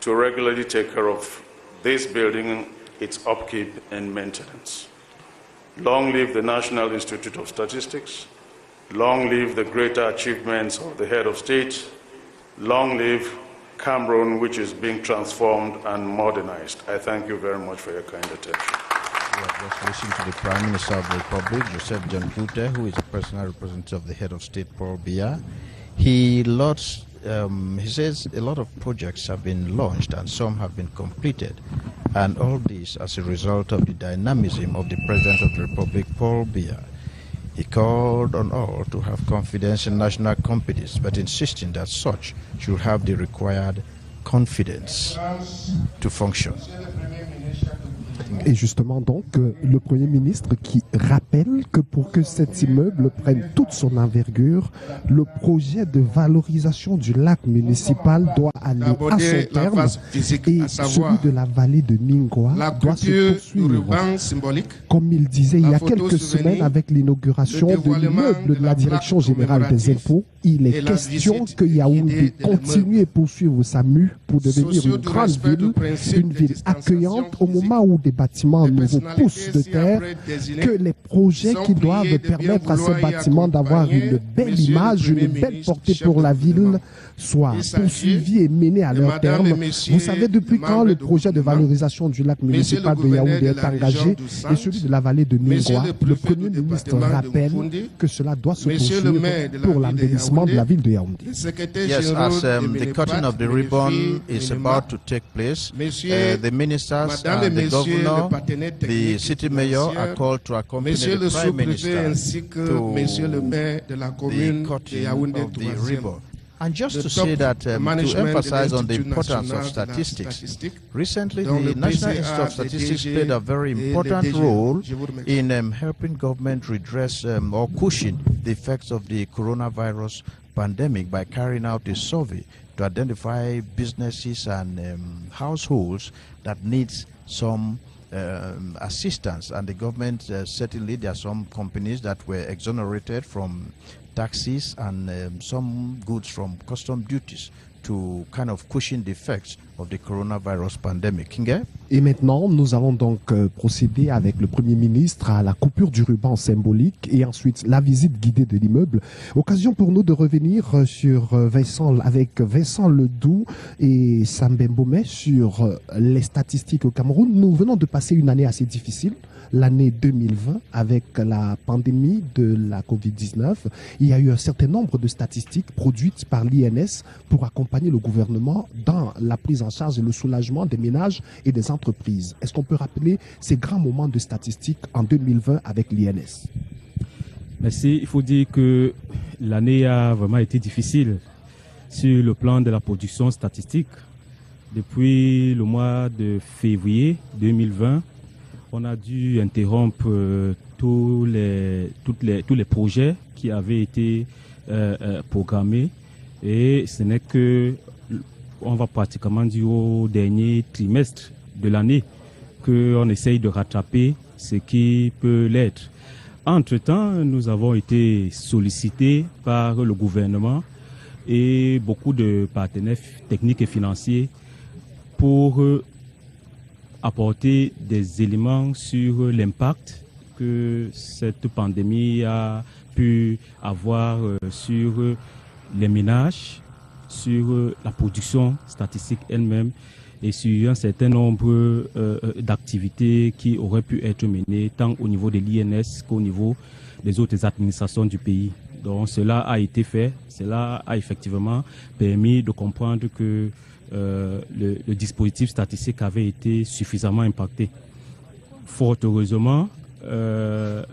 to regularly take care of this building, its upkeep and maintenance. Long live the National Institute of Statistics. Long live the greater achievements of the head of state. Long live Cameroon, which is being transformed and modernized. I thank you very much for your kind attention. We are just listening to the Prime Minister of the Republic, Joseph John Kutte, who is a personal representative of the head of state, Paul Biya. He says a lot of projects have been launched and some have been completed. And all this as a result of the dynamism of the President of the Republic, Paul Biya. He called on all to have confidence in national companies, but insisting that such should have the required confidence to function. Et justement donc, le Premier ministre qui rappelle que pour que cet immeuble prenne toute son envergure, le projet de valorisation du lac municipal doit aller à son terme et celui de la vallée de Mingwa doit se poursuivre. Comme il disait il y a quelques semaines avec l'inauguration de l'immeuble de la Direction générale des impôts, il est question que Yaoundé continue et poursuive sa mue pour devenir une grande ville, une ville accueillante au moment où des bâtiments nouveaux poussent de terre, que les projets qui doivent permettre à ces bâtiments d'avoir une belle image, une belle portée pour la ville soient poursuivis et menés à leur terme. Vous savez depuis quand le projet de valorisation du lac municipal de Yaoundé est engagé et celui de la vallée de Mingwa. Le Premier ministre rappelle que cela doit se poursuivre pour l'embellissement de la ville de Yaoundé. Yes, as the cutting of the ribbon is about to take place, the ministers and the governor, the city mayor are called to accompany the Prime Minister to the cutting of the ribbon. And just to say that, to emphasize on the importance of statistics, recently the National Institute of Statistics played a very important role in helping government redress or cushion the effects of the coronavirus pandemic by carrying out a survey to identify businesses and households that needs some assistance. And the government, certainly there are some companies that were exonerated from taxes and some goods from custom duties to kind of cushion the effects of the coronavirus pandemic. Kinge? Et maintenant, nous allons donc procéder avec le Premier ministre à la coupure du ruban symbolique et ensuite la visite guidée de l'immeuble. Occasion pour nous de revenir sur avec Vincent Ledoux et Sam Mbomé sur les statistiques au Cameroun. Nous venons de passer une année assez difficile. L'année 2020, avec la pandémie de la Covid-19, il y a eu un certain nombre de statistiques produites par l'INS pour accompagner le gouvernement dans la prise en charge et le soulagement des ménages et des entreprises. Est-ce qu'on peut rappeler ces grands moments de statistiques en 2020 avec l'INS? Merci. Il faut dire que l'année a vraiment été difficile sur le plan de la production statistique. Depuis le mois de février 2020, on a dû interrompre tous les projets qui avaient été programmés et ce n'est que, on va pratiquement dire au dernier trimestre de l'année qu'on essaye de rattraper ce qui peut l'être. Entre-temps, nous avons été sollicités par le gouvernement et beaucoup de partenaires techniques et financiers pour apporter des éléments sur l'impact que cette pandémie a pu avoir sur les ménages, sur la production statistique elle-même et sur un certain nombre d'activités qui auraient pu être menées tant au niveau de l'INS qu'au niveau des autres administrations du pays. Donc cela a été fait, cela a effectivement permis de comprendre que le dispositif statistique avait été suffisamment impacté. Fort heureusement, le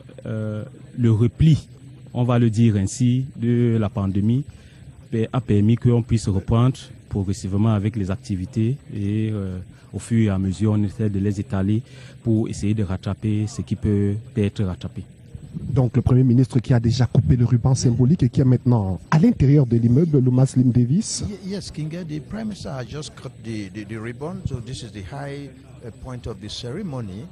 repli, on va le dire ainsi, de la pandémie a permis qu'on puisse reprendre progressivement avec les activités et au fur et à mesure, on essaie de les étaler pour essayer de rattraper ce qui peut être rattrapé. Donc le Premier ministre qui a déjà coupé le ruban symbolique et qui est maintenant à l'intérieur de l'immeuble, Lumaslim Davis. Yes, Kinga, the Prime Minister has just cut the ribbon, so this is the high point of the ceremony,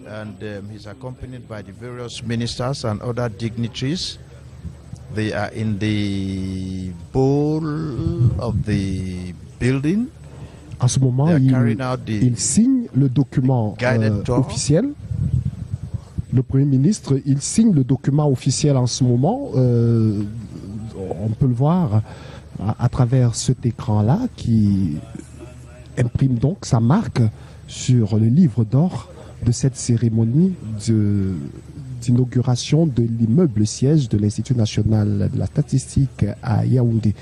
and he's accompanied by the various ministers and other dignitaries. They are in the bowl of the building. En ce moment, il signe le document officiel. Le Premier ministre, il signe le document officiel en ce moment. On peut le voir à travers cet écran-là qui imprime donc sa marque sur le livre d'or de cette cérémonie d'inauguration de l'immeuble siège de l'Institut national de la statistique à Yaoundé.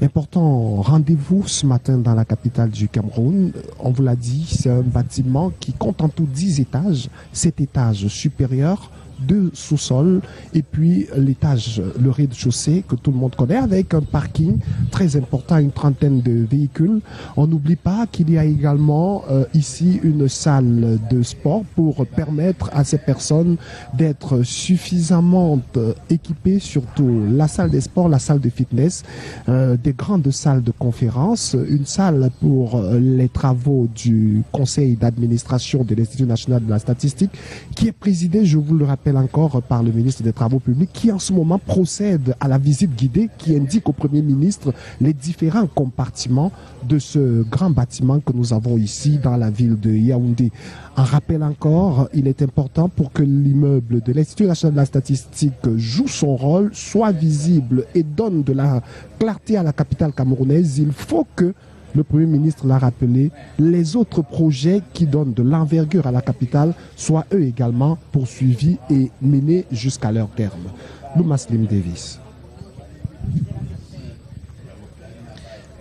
Important rendez-vous ce matin dans la capitale du Cameroun. On vous l'a dit, c'est un bâtiment qui compte en tout 10 étages, 7 étages supérieurs, 2 sous-sols et puis l'étage, le rez-de-chaussée que tout le monde connaît avec un parking très important, une trentaine de véhicules. On n'oublie pas qu'il y a également ici une salle de sport pour permettre à ces personnes d'être suffisamment équipées, surtout la salle des sports, la salle de fitness, des grandes salles de conférence, une salle pour les travaux du conseil d'administration de l'Institut national de la statistique qui est présidé, je vous le rappelle encore, par le ministre des Travaux publics qui en ce moment procède à la visite guidée qui indique au Premier ministre les différents compartiments de ce grand bâtiment que nous avons ici dans la ville de Yaoundé. Un rappel encore, il est important pour que l'immeuble de l'Institut national de la statistique joue son rôle, soit visible et donne de la clarté à la capitale camerounaise. Il faut que le Premier ministre l'a rappelé, les autres projets qui donnent de l'envergure à la capitale soient eux également poursuivis et menés jusqu'à leur terme. Lumaslim Davis.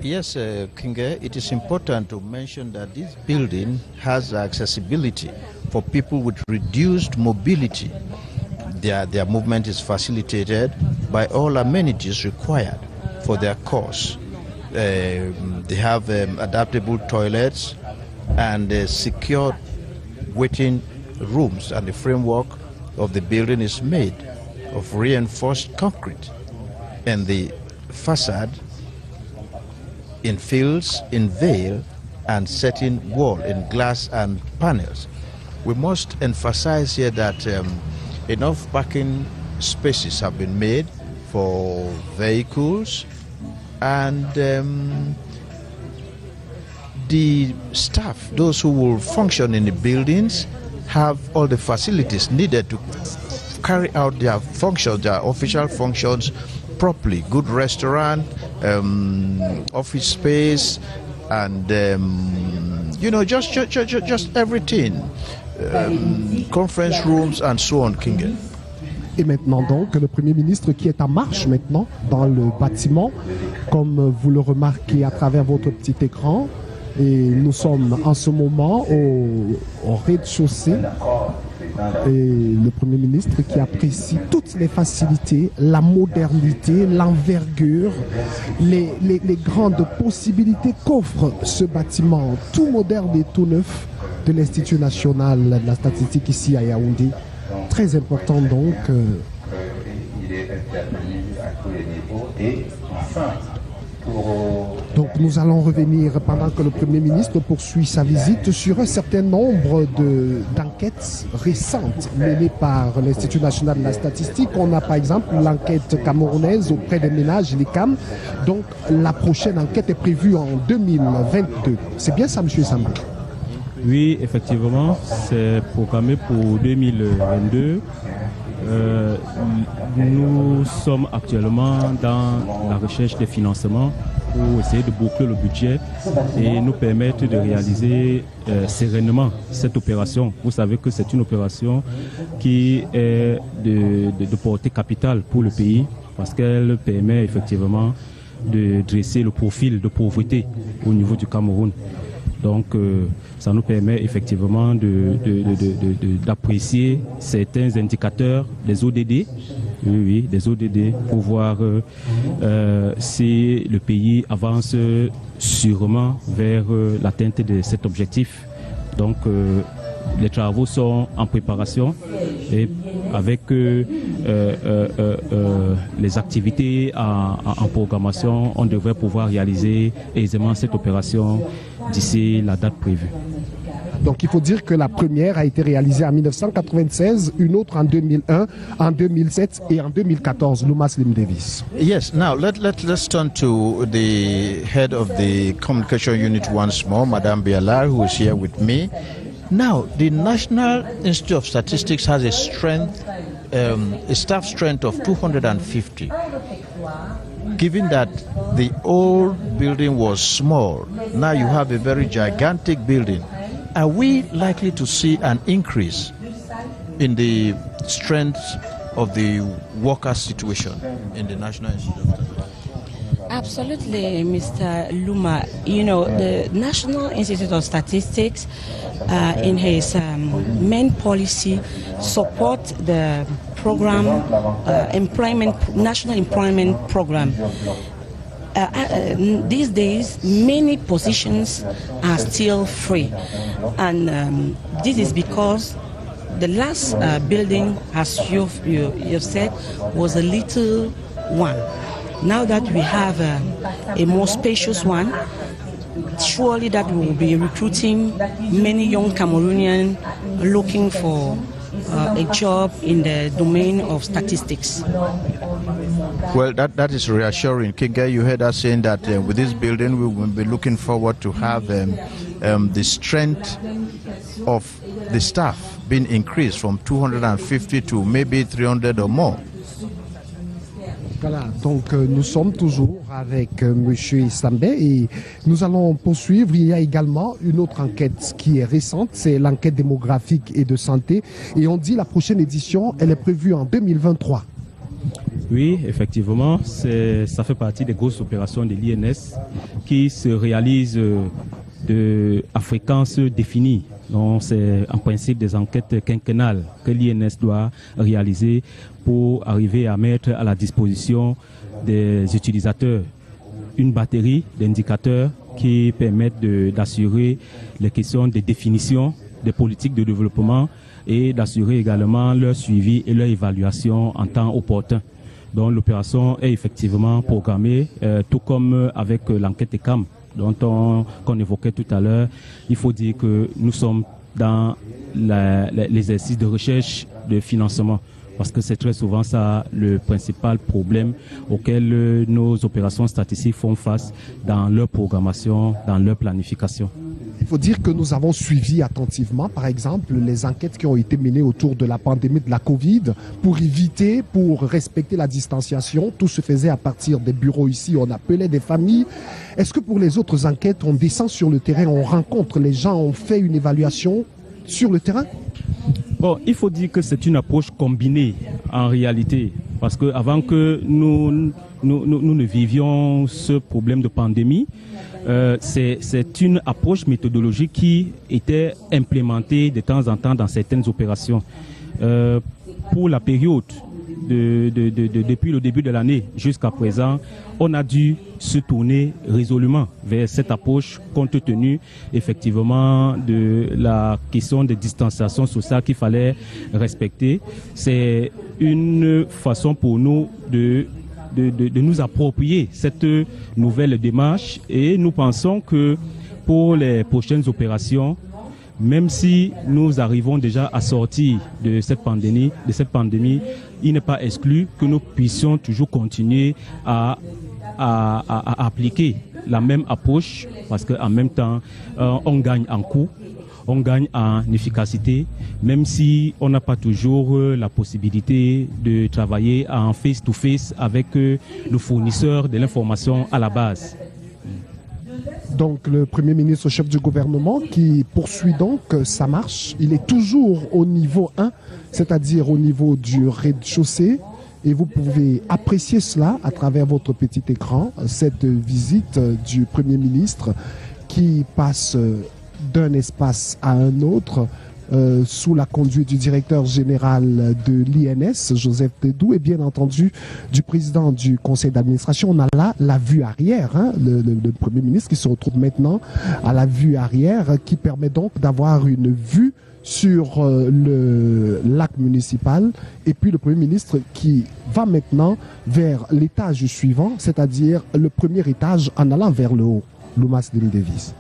Yes, Kinga, it is important to mention that this building has accessibility for people with reduced mobility. Their movement is facilitated by all amenities required for their course. They have adaptable toilets and secure waiting rooms, and the framework of the building is made of reinforced concrete, and the facade infills in veil and setting wall in glass and panels. We must emphasize here that enough parking spaces have been made for vehicles, and the staff, those who will function in the buildings, have all the facilities needed to carry out their functions, their official functions properly. Good restaurant, office space, and you know, just everything. Conference rooms and so on, Kinga. Et maintenant donc, le Premier ministre qui est en marche maintenant dans le bâtiment, comme vous le remarquez à travers votre petit écran. Et nous sommes en ce moment au rez-de-chaussée. Et le Premier ministre qui apprécie toutes les facilités, la modernité, l'envergure, les grandes possibilités qu'offre ce bâtiment tout moderne et tout neuf de l'Institut national de la statistique ici à Yaoundé. Très important donc. Donc nous allons revenir pendant que le Premier ministre poursuit sa visite sur un certain nombre d'enquêtes récentes menées par l'Institut national de la statistique. On a par exemple l'enquête camerounaise auprès des ménages, l'ICAM. Donc la prochaine enquête est prévue en 2022. C'est bien ça, M. Sambou? Oui, effectivement, c'est programmé pour 2022. Nous sommes actuellement dans la recherche des financements pour essayer de boucler le budget et nous permettre de réaliser sereinement cette opération. Vous savez que c'est une opération qui est de portée capitale pour le pays parce qu'elle permet effectivement de dresser le profil de pauvreté au niveau du Cameroun. Donc ça nous permet effectivement d'apprécier certains indicateurs des ODD, oui, des ODD, pour voir si le pays avance sûrement vers l'atteinte de cet objectif. Donc les travaux sont en préparation et avec les activités en programmation, on devrait pouvoir réaliser aisément cette opération d'ici la date prévue. Donc il faut dire que la première a été réalisée en 1996, une autre en 2001, en 2007 et en 2014, Luma Slim Davis. Yes, now let's turn to the head of the communication unit once more, Madame Bialar, who is here with me. Now, the National Institute of Statistics has a staff strength of 250. Given that the old building was small, now you have a very gigantic building. Are we likely to see an increase in the strength of the worker situation in the National Institute of Statistics? Absolutely, Mr. Luma. You know, the National Institute of Statistics, in his main policy, support the program, National Employment Program. These days, many positions are still free, and this is because the last building, as you've said, was a little one. Now that we have a more spacious one, surely that we will be recruiting many young Cameroonians looking for a job in the domain of statistics. Well, that is reassuring. Kinga, you heard us saying that with this building we will be looking forward to have the strength of the staff being increased from 250 to maybe 300 or more. Voilà, donc nous sommes toujours avec M. Sambé et nous allons poursuivre. Il y a également une autre enquête qui est récente, c'est l'enquête démographique et de santé. Et on dit la prochaine édition, elle est prévue en 2023. Oui, effectivement, ça fait partie des grosses opérations de l'INS qui se réalisent à fréquence définie. Donc c'est en principe des enquêtes quinquennales que l'INS doit réaliser pour arriver à mettre à la disposition des utilisateurs une batterie d'indicateurs qui permettent d'assurer les questions de définition des politiques de développement et d'assurer également leur suivi et leur évaluation en temps opportun. Donc l'opération est effectivement programmée, tout comme avec l'enquête ECAM qu'on évoquait tout à l'heure. Il faut dire que nous sommes dans l'exercice de recherche de financement, parce que c'est très souvent ça le principal problème auquel nos opérations statistiques font face dans leur programmation, dans leur planification. Il faut dire que nous avons suivi attentivement, par exemple, les enquêtes qui ont été menées autour de la pandémie de la Covid pour éviter, pour respecter la distanciation. Tout se faisait à partir des bureaux ici, on appelait des familles. Est-ce que pour les autres enquêtes, on descend sur le terrain, on rencontre les gens, on fait une évaluation sur le terrain? Bon, il faut dire que c'est une approche combinée en réalité, parce que avant que nous ne vivions ce problème de pandémie, c'est une approche méthodologique qui était implémentée de temps en temps dans certaines opérations. Pour la période depuis le début de l'année jusqu'à présent, on a dû se tourner résolument vers cette approche compte tenu effectivement de la question de distanciation sociale qu'il fallait respecter. C'est une façon pour nous de nous approprier cette nouvelle démarche et nous pensons que pour les prochaines opérations, même si nous arrivons déjà à sortir de cette pandémie, il n'est pas exclu que nous puissions toujours continuer à appliquer la même approche, parce qu'en même temps, on gagne en coût, on gagne en efficacité, même si on n'a pas toujours la possibilité de travailler en face-to-face avec le fournisseur de l'information à la base. Donc le Premier ministre, chef du gouvernement, qui poursuit donc sa marche, il est toujours au niveau 1, c'est-à-dire au niveau du rez-de-chaussée. Et vous pouvez apprécier cela à travers votre petit écran, cette visite du Premier ministre qui passe d'un espace à un autre sous la conduite du directeur général de l'INS, Joseph Tédou, et bien entendu du président du conseil d'administration. On a là la vue arrière, hein, le Premier ministre qui se retrouve maintenant à la vue arrière, qui permet donc d'avoir une vue sur le lac municipal, et puis le Premier ministre qui va maintenant vers l'étage suivant, c'est-à-dire le premier étage en allant vers le haut. Loumas Slim Davis.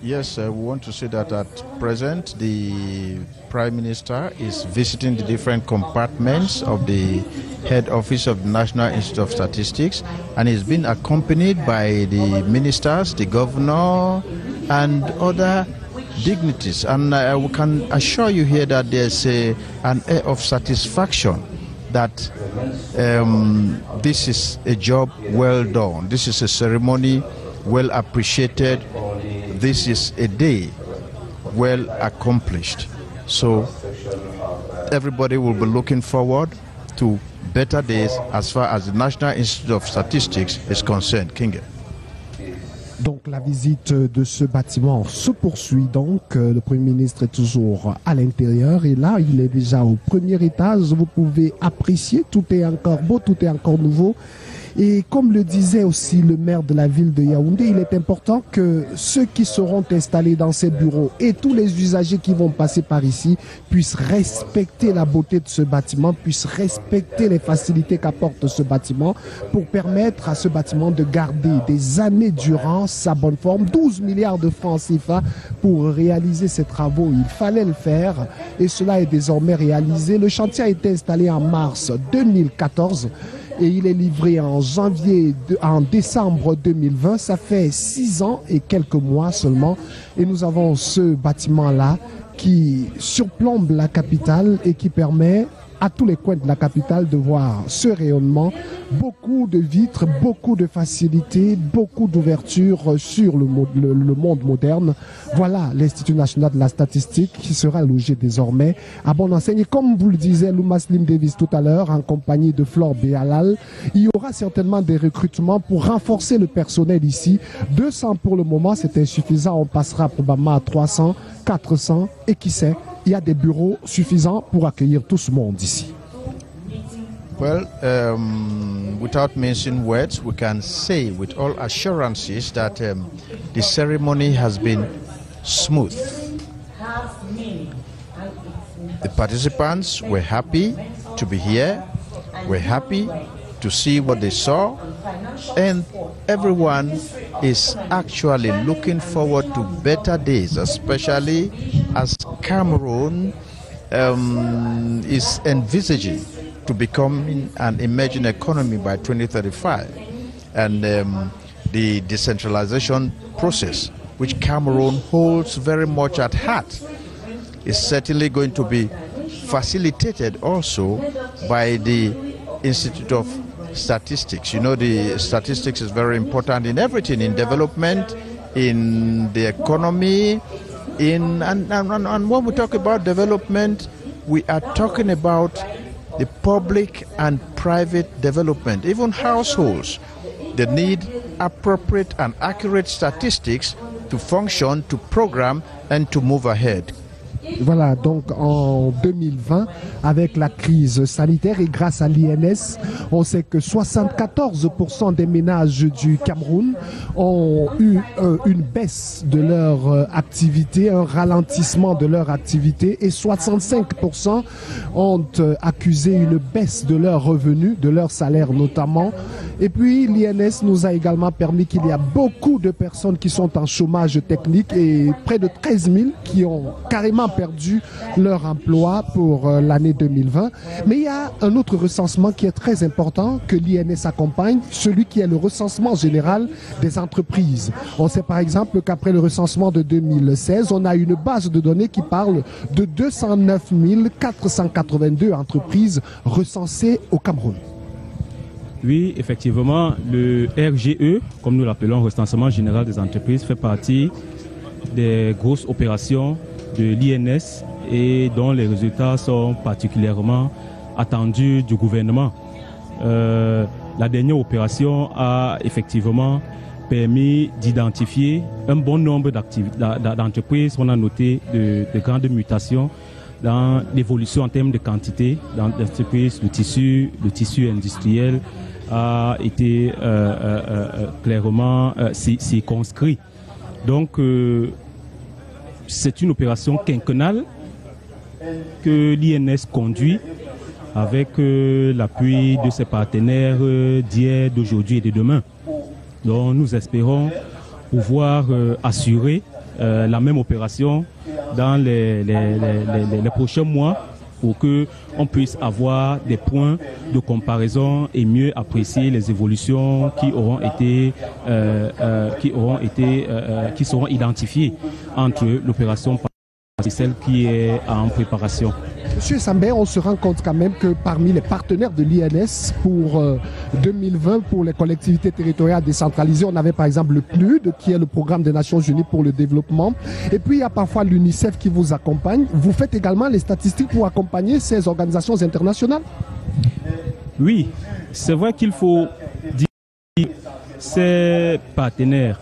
Yes, we want to say that at present the Prime Minister is visiting the different compartments of the head office of the National Institute of Statistics, and he's been accompanied by the ministers, the governor, and other dignitaries. And we can assure you here that there's an air of satisfaction that this is a job well done. This is a ceremony well appreciated. This is a day well accomplished. So everybody will be looking forward to better days as far as the National Institute of Statistics is concerned. Kinge. Donc la visite de ce bâtiment se poursuit donc. Le Premier ministre est toujours à l'intérieur et là il est déjà au premier étage. Vous pouvez apprécier, tout est encore beau, tout est encore nouveau. Et comme le disait aussi le maire de la ville de Yaoundé, il est important que ceux qui seront installés dans ces bureaux et tous les usagers qui vont passer par ici puissent respecter la beauté de ce bâtiment, puissent respecter les facilités qu'apporte ce bâtiment pour permettre à ce bâtiment de garder des années durant sa bonne forme. 12 milliards de francs CFA pour réaliser ces travaux. Il fallait le faire et cela est désormais réalisé. Le chantier a été installé en mars 2014. Et il est livré en décembre 2020. Ça fait 6 ans et quelques mois seulement. Et nous avons ce bâtiment-là qui surplombe la capitale et qui permet à tous les coins de la capitale de voir ce rayonnement. Beaucoup de vitres, beaucoup de facilités, beaucoup d'ouverture sur le monde moderne. Voilà l'Institut national de la statistique qui sera logé désormais à bonne enseigne. Et comme vous le disait Loumas Slim Davis tout à l'heure, en compagnie de Flore Béalal, il y aura certainement des recrutements pour renforcer le personnel ici. 200 pour le moment, c'est insuffisant. On passera probablement à 300, 400 et qui sait, il y a des bureaux suffisants pour accueillir tout ce monde ici. Well, without mentioning words, we can say with all assurances that the ceremony has been smooth. The participants were happy to be here, were happy to see what they saw, and everyone is actually looking forward to better days, especially as Cameroon is envisaging to become an emerging economy by 2035. And the decentralization process, which Cameroon holds very much at heart, is certainly going to be facilitated also by the Institute of Statistics. You know, the statistics is very important in everything, in development, in the economy, and when we talk about development, we are talking about the public and private development. Even households, they need appropriate and accurate statistics to function, to program, and to move ahead. Voilà, donc en 2020, avec la crise sanitaire et grâce à l'INS, on sait que 74% des ménages du Cameroun ont eu une baisse de leur activité, un ralentissement de leur activité, et 65% ont accusé une baisse de leurs revenus, de leur salaire notamment. Et puis l'INS nous a également permis qu'il y a beaucoup de personnes qui sont en chômage technique et près de 13 000 qui ont carrément perdu leur emploi pour l'année 2020. Mais il y a un autre recensement qui est très important que l'INS accompagne, celui qui est le recensement général des entreprises. On sait par exemple qu'après le recensement de 2016, on a une base de données qui parle de 209 482 entreprises recensées au Cameroun. Oui, effectivement, le RGE, comme nous l'appelons, recensement général des entreprises, fait partie des grosses opérations de l'INS et dont les résultats sont particulièrement attendus du gouvernement. La dernière opération a effectivement permis d'identifier un bon nombre d'entreprises. On a noté de grandes mutations dans l'évolution en termes de quantité dans l'entreprise. Le tissu industriel a été clairement circonscrit. Donc, c'est une opération quinquennale que l'INS conduit avec l'appui de ses partenaires d'hier, d'aujourd'hui et de demain. Donc, nous espérons pouvoir assurer la même opération dans les prochains mois pour qu'on puisse avoir des points de comparaison et mieux apprécier les évolutions qui seront identifiées entre l'opération et celle qui est en préparation. Monsieur Sambé, on se rend compte quand même que parmi les partenaires de l'INS pour 2020, pour les collectivités territoriales décentralisées, on avait par exemple le PNUD, qui est le programme des Nations Unies pour le développement. Et puis il y a parfois l'UNICEF qui vous accompagne. Vous faites également les statistiques pour accompagner ces organisations internationales? Oui, c'est vrai qu'il faut dire que ces partenaires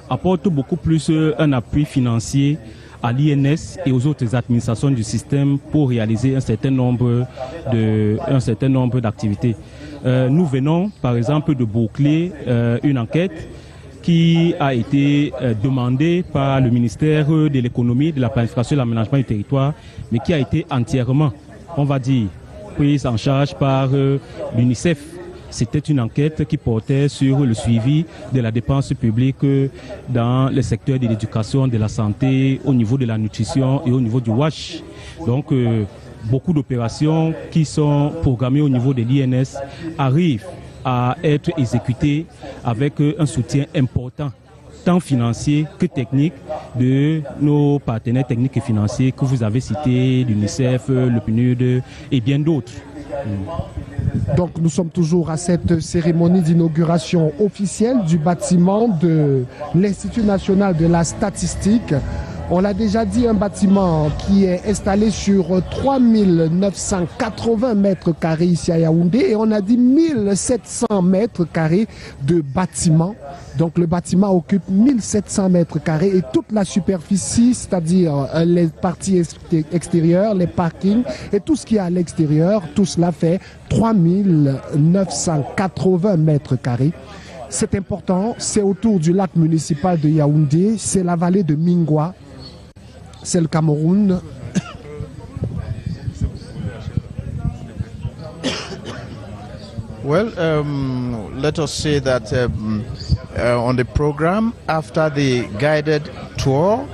apportent beaucoup plus un appui financier à l'INS et aux autres administrations du système pour réaliser un certain nombre d'activités. Nous venons par exemple de boucler une enquête qui a été demandée par le ministère de l'économie, de la planification et de l'aménagement du territoire, mais qui a été entièrement, on va dire, prise en charge par l'UNICEF. C'était une enquête qui portait sur le suivi de la dépense publique dans le secteur de l'éducation, de la santé, au niveau de la nutrition et au niveau du WASH. Donc, beaucoup d'opérations qui sont programmées au niveau de l'INS arrivent à être exécutées avec un soutien important, tant financier que technique, de nos partenaires techniques et financiers que vous avez cités, l'UNICEF, le PNUD et bien d'autres. Donc nous sommes toujours à cette cérémonie d'inauguration officielle du bâtiment de l'Institut national de la statistique. On l'a déjà dit, un bâtiment qui est installé sur 3980 mètres carrés ici à Yaoundé, et on a dit 1700 mètres carrés de bâtiment. Donc le bâtiment occupe 1700 mètres carrés et toute la superficie, c'est-à-dire les parties extérieures, les parkings et tout ce qui est à l'extérieur, tout cela fait 3980 mètres carrés. C'est important, c'est autour du lac municipal de Yaoundé, c'est la vallée de Mingwa. C'est le Cameroun. Well, let us say that on the program, after the guided tour,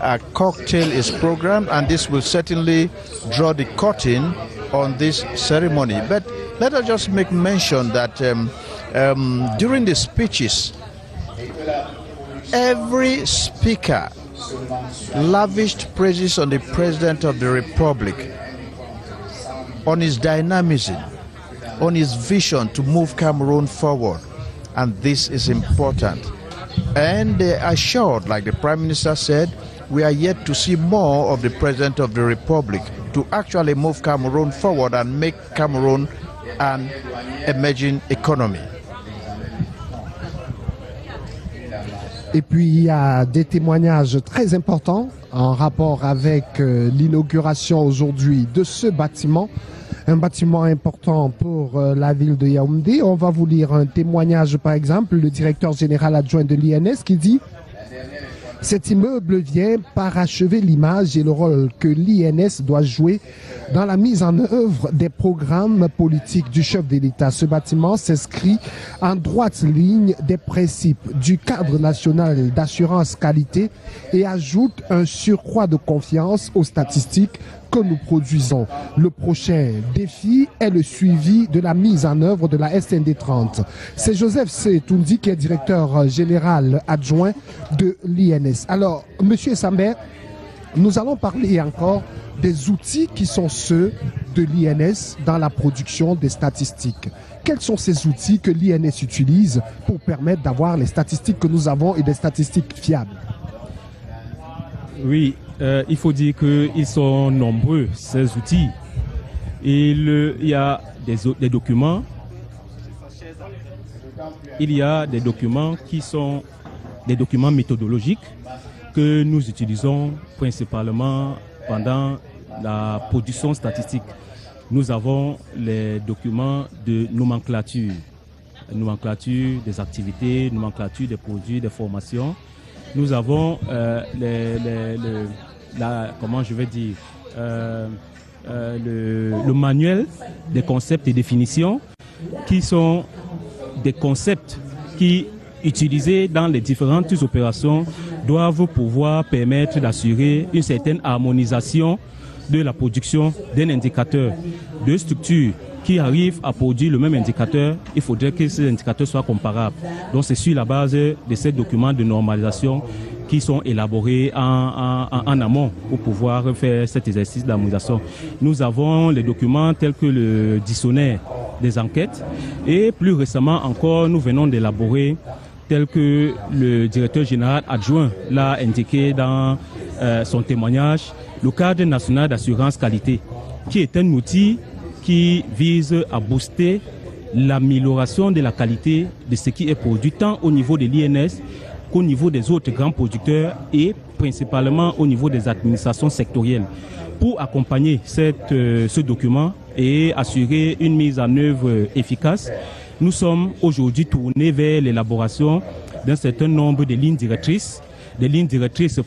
a cocktail is programmed, and this will certainly draw the curtain on this ceremony. But let us just make mention that during the speeches, every speaker lavished praises on the President of the Republic, on his dynamism, on his vision to move Cameroon forward. And this is important. And they assured, like the Prime Minister said, we are yet to see more of the President of the Republic to actually move Cameroon forward and make Cameroon an emerging economy. Et puis il y a des témoignages très importants en rapport avec l'inauguration aujourd'hui de ce bâtiment. Un bâtiment important pour la ville de Yaoundé. On va vous lire un témoignage, par exemple, le directeur général adjoint de l'INS qui dit: cet immeuble vient parachever l'image et le rôle que l'INS doit jouer dans la mise en œuvre des programmes politiques du chef de l'État. Ce bâtiment s'inscrit en droite ligne des principes du cadre national d'assurance qualité et ajoute un surcroît de confiance aux statistiques que nous produisons. Le prochain défi est le suivi de la mise en œuvre de la SND 30. C'est Joseph Setoundi qui est directeur général adjoint de l'INS. Alors, Monsieur Sambé, nous allons parler encore des outils qui sont ceux de l'INS dans la production des statistiques. Quels sont ces outils que l'INS utilise pour permettre d'avoir les statistiques que nous avons et des statistiques fiables? Oui, il faut dire qu'ils sont nombreux, ces outils. Il y a des documents. Il y a des documents qui sont des documents méthodologiques que nous utilisons principalement pendant la production statistique. Nous avons les documents de nomenclature des activités, nomenclature des produits, des formations. Nous avons le manuel des concepts et définitions qui sont des concepts qui, utilisés dans les différentes opérations, doivent pouvoir permettre d'assurer une certaine harmonisation de la production d'un indicateur. Deux structures qui arrivent à produire le même indicateur, il faudrait que ces indicateurs soient comparables. Donc c'est sur la base de ces documents de normalisation qui sont élaborés en amont pour pouvoir faire cet exercice d'harmonisation. Nous avons les documents tels que le dictionnaire des enquêtes et plus récemment encore, nous venons d'élaborer, tel que le directeur général adjoint l'a indiqué dans son témoignage, le cadre national d'assurance qualité, qui est un outil qui vise à booster l'amélioration de la qualité de ce qui est produit, tant au niveau de l'INS qu'au niveau des autres grands producteurs et principalement au niveau des administrations sectorielles. Pour accompagner ce document et assurer une mise en œuvre efficace, nous sommes aujourd'hui tournés vers l'élaboration d'un certain nombre de lignes directrices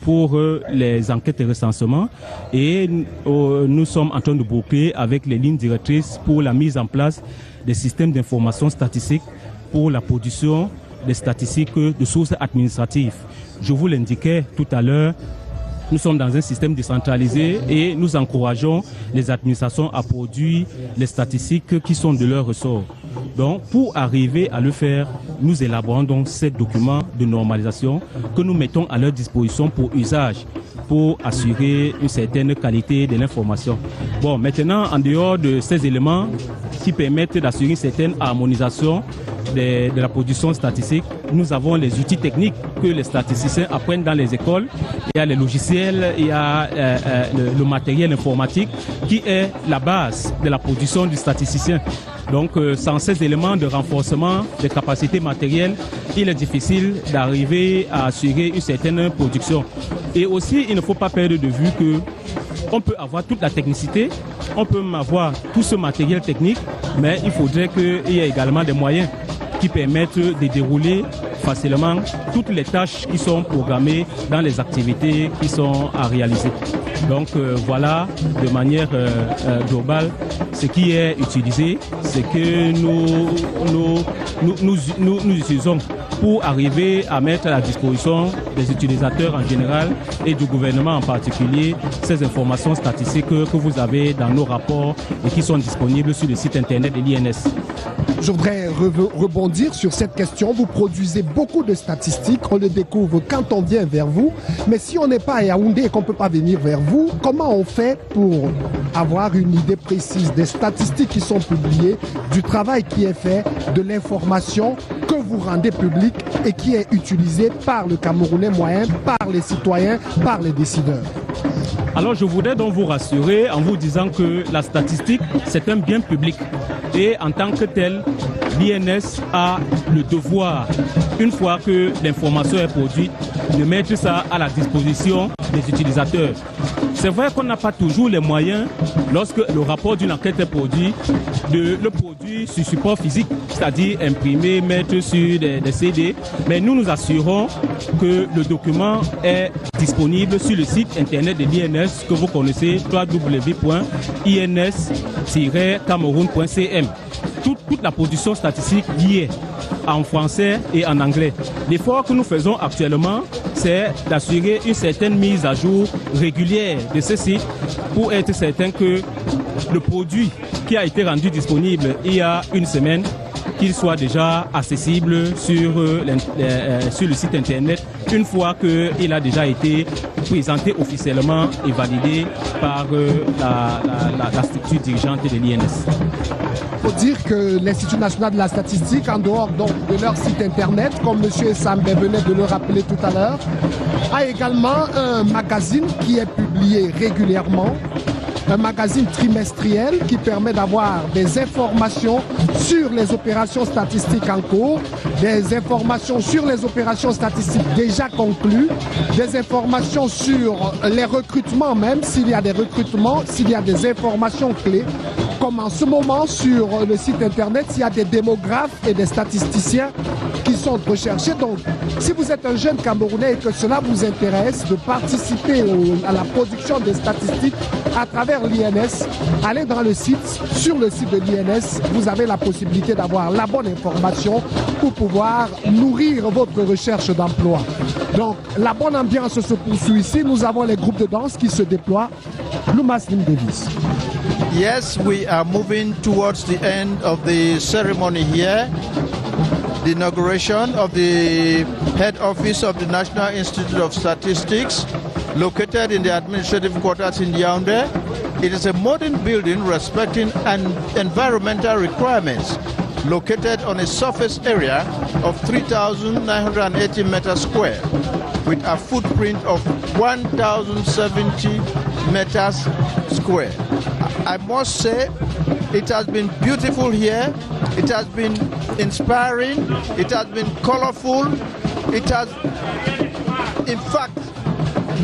pour les enquêtes et recensements, et nous sommes en train de boucler avec les lignes directrices pour la mise en place des systèmes d'information statistique pour la production des statistiques de sources administratives. Je vous l'indiquais tout à l'heure, nous sommes dans un système décentralisé et nous encourageons les administrations à produire les statistiques qui sont de leur ressort. Donc, pour arriver à le faire, nous élaborons donc ces documents de normalisation que nous mettons à leur disposition pour usage, pour assurer une certaine qualité de l'information. Bon, maintenant, en dehors de ces éléments qui permettent d'assurer une certaine harmonisation de la production statistique, nous avons les outils techniques que les statisticiens apprennent dans les écoles. Il y a les logiciels, il y a le matériel informatique qui est la base de la production du statisticien. Donc, sans ces éléments de renforcement des capacités matérielles, il est difficile d'arriver à assurer une certaine production. Et aussi, il ne faut pas perdre de vue que on peut avoir toute la technicité, on peut avoir tout ce matériel technique, mais il faudrait qu'il y ait également des moyens qui permettent de dérouler facilement toutes les tâches qui sont programmées dans les activités qui sont à réaliser. Donc voilà, de manière globale, ce qui est utilisé, c'est que nous utilisons pour arriver à mettre à la disposition des utilisateurs en général et du gouvernement en particulier ces informations statistiques que vous avez dans nos rapports et qui sont disponibles sur le site internet de l'INS. Je voudrais rebondir sur cette question. Vous produisez beaucoup de statistiques, on le découvre quand on vient vers vous, mais si on n'est pas à Yaoundé et qu'on ne peut pas venir vers vous, comment on fait pour avoir une idée précise des statistiques qui sont publiées, du travail qui est fait, de l'information que vous rendez publique et qui est utilisée par le Camerounais moyen, par les citoyens, par les décideurs? Alors je voudrais donc vous rassurer en vous disant que la statistique, c'est un bien public. Et en tant que tel, l'INS a le devoir, une fois que l'information est produite, de mettre ça à la disposition des utilisateurs. C'est vrai qu'on n'a pas toujours les moyens, lorsque le rapport d'une enquête est produit, de le produire sur support physique, c'est-à-dire imprimer, mettre sur des CD, mais nous nous assurons que le document est disponible sur le site internet de l'INS que vous connaissez, www.ins-cameroun.cm. Toute la production statistique y est en français et en anglais. L'effort que nous faisons actuellement, c'est d'assurer une certaine mise à jour régulière de ce site pour être certain que le produit qui a été rendu disponible il y a une semaine, qu'il soit déjà accessible sur le site internet une fois qu'il a déjà été présenté officiellement et validé par la structure dirigeante de l'INS. faut dire que l'Institut national de la statistique, en dehors donc de leur site internet, comme M. Sambe venait de le rappeler tout à l'heure, a également un magazine qui est publié régulièrement, un magazine trimestriel qui permet d'avoir des informations sur les opérations statistiques en cours, des informations sur les opérations statistiques déjà conclues, des informations sur les recrutements même, s'il y a des recrutements, s'il y a des informations clés, comme en ce moment sur le site internet, il y a des démographes et des statisticiens qui sont recherchés. Donc, si vous êtes un jeune Camerounais et que cela vous intéresse de participer à la production des statistiques à travers l'INS, allez dans le site, sur le site de l'INS, vous avez la possibilité d'avoir la bonne information pour pouvoir nourrir votre recherche d'emploi. Donc, la bonne ambiance se poursuit ici. Nous avons les groupes de danse qui se déploient. Luma Slim Davis. Yes, we are moving towards the end of the ceremony here. The inauguration of the head office of the National Institute of Statistics, located in the administrative quarters in Yaoundé. It is a modern building respecting environmental requirements, located on a surface area of 3,980 meters square, with a footprint of 1,070 meters square. I must say, it has been beautiful here. It has been inspiring. It has been colorful. It has, in fact,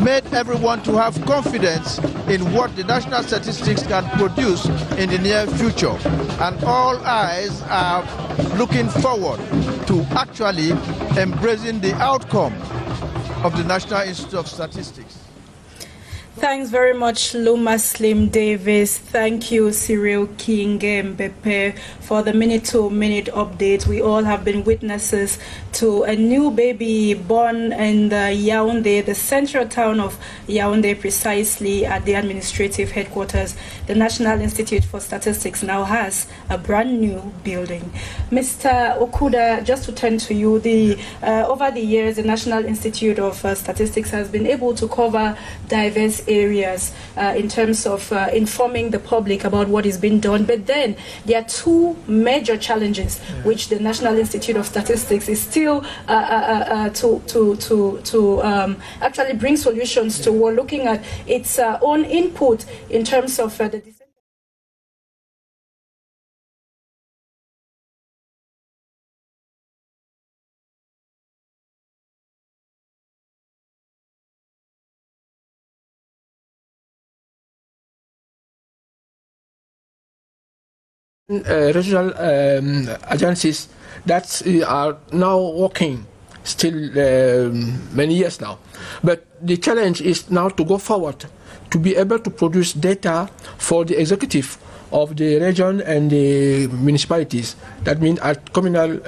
made everyone to have confidence in what the national statistics can produce in the near future. And all eyes are looking forward to actually embracing the outcome of the National Institute of Statistics. Thanks very much, Luma Slim Davis. Thank you, Cyril Kingembepe, for the minute-to-minute update. We all have been witnesses to a new baby born in the Yaoundé, the central town of Yaoundé, precisely at the administrative headquarters. The National Institute for Statistics now has a brand new building. Mr. Okuda, just to turn to you, over the years, the National Institute of Statistics has been able to cover diverse areas in terms of informing the public about what is being done. But then there are two major challenges which the National Institute of Statistics is still to actually bring solutions to. We're looking at its own input in terms of the regional agencies that are now working still many years now. But the challenge is now to go forward, to be able to produce data for the executive of the region and the municipalities. That means at communal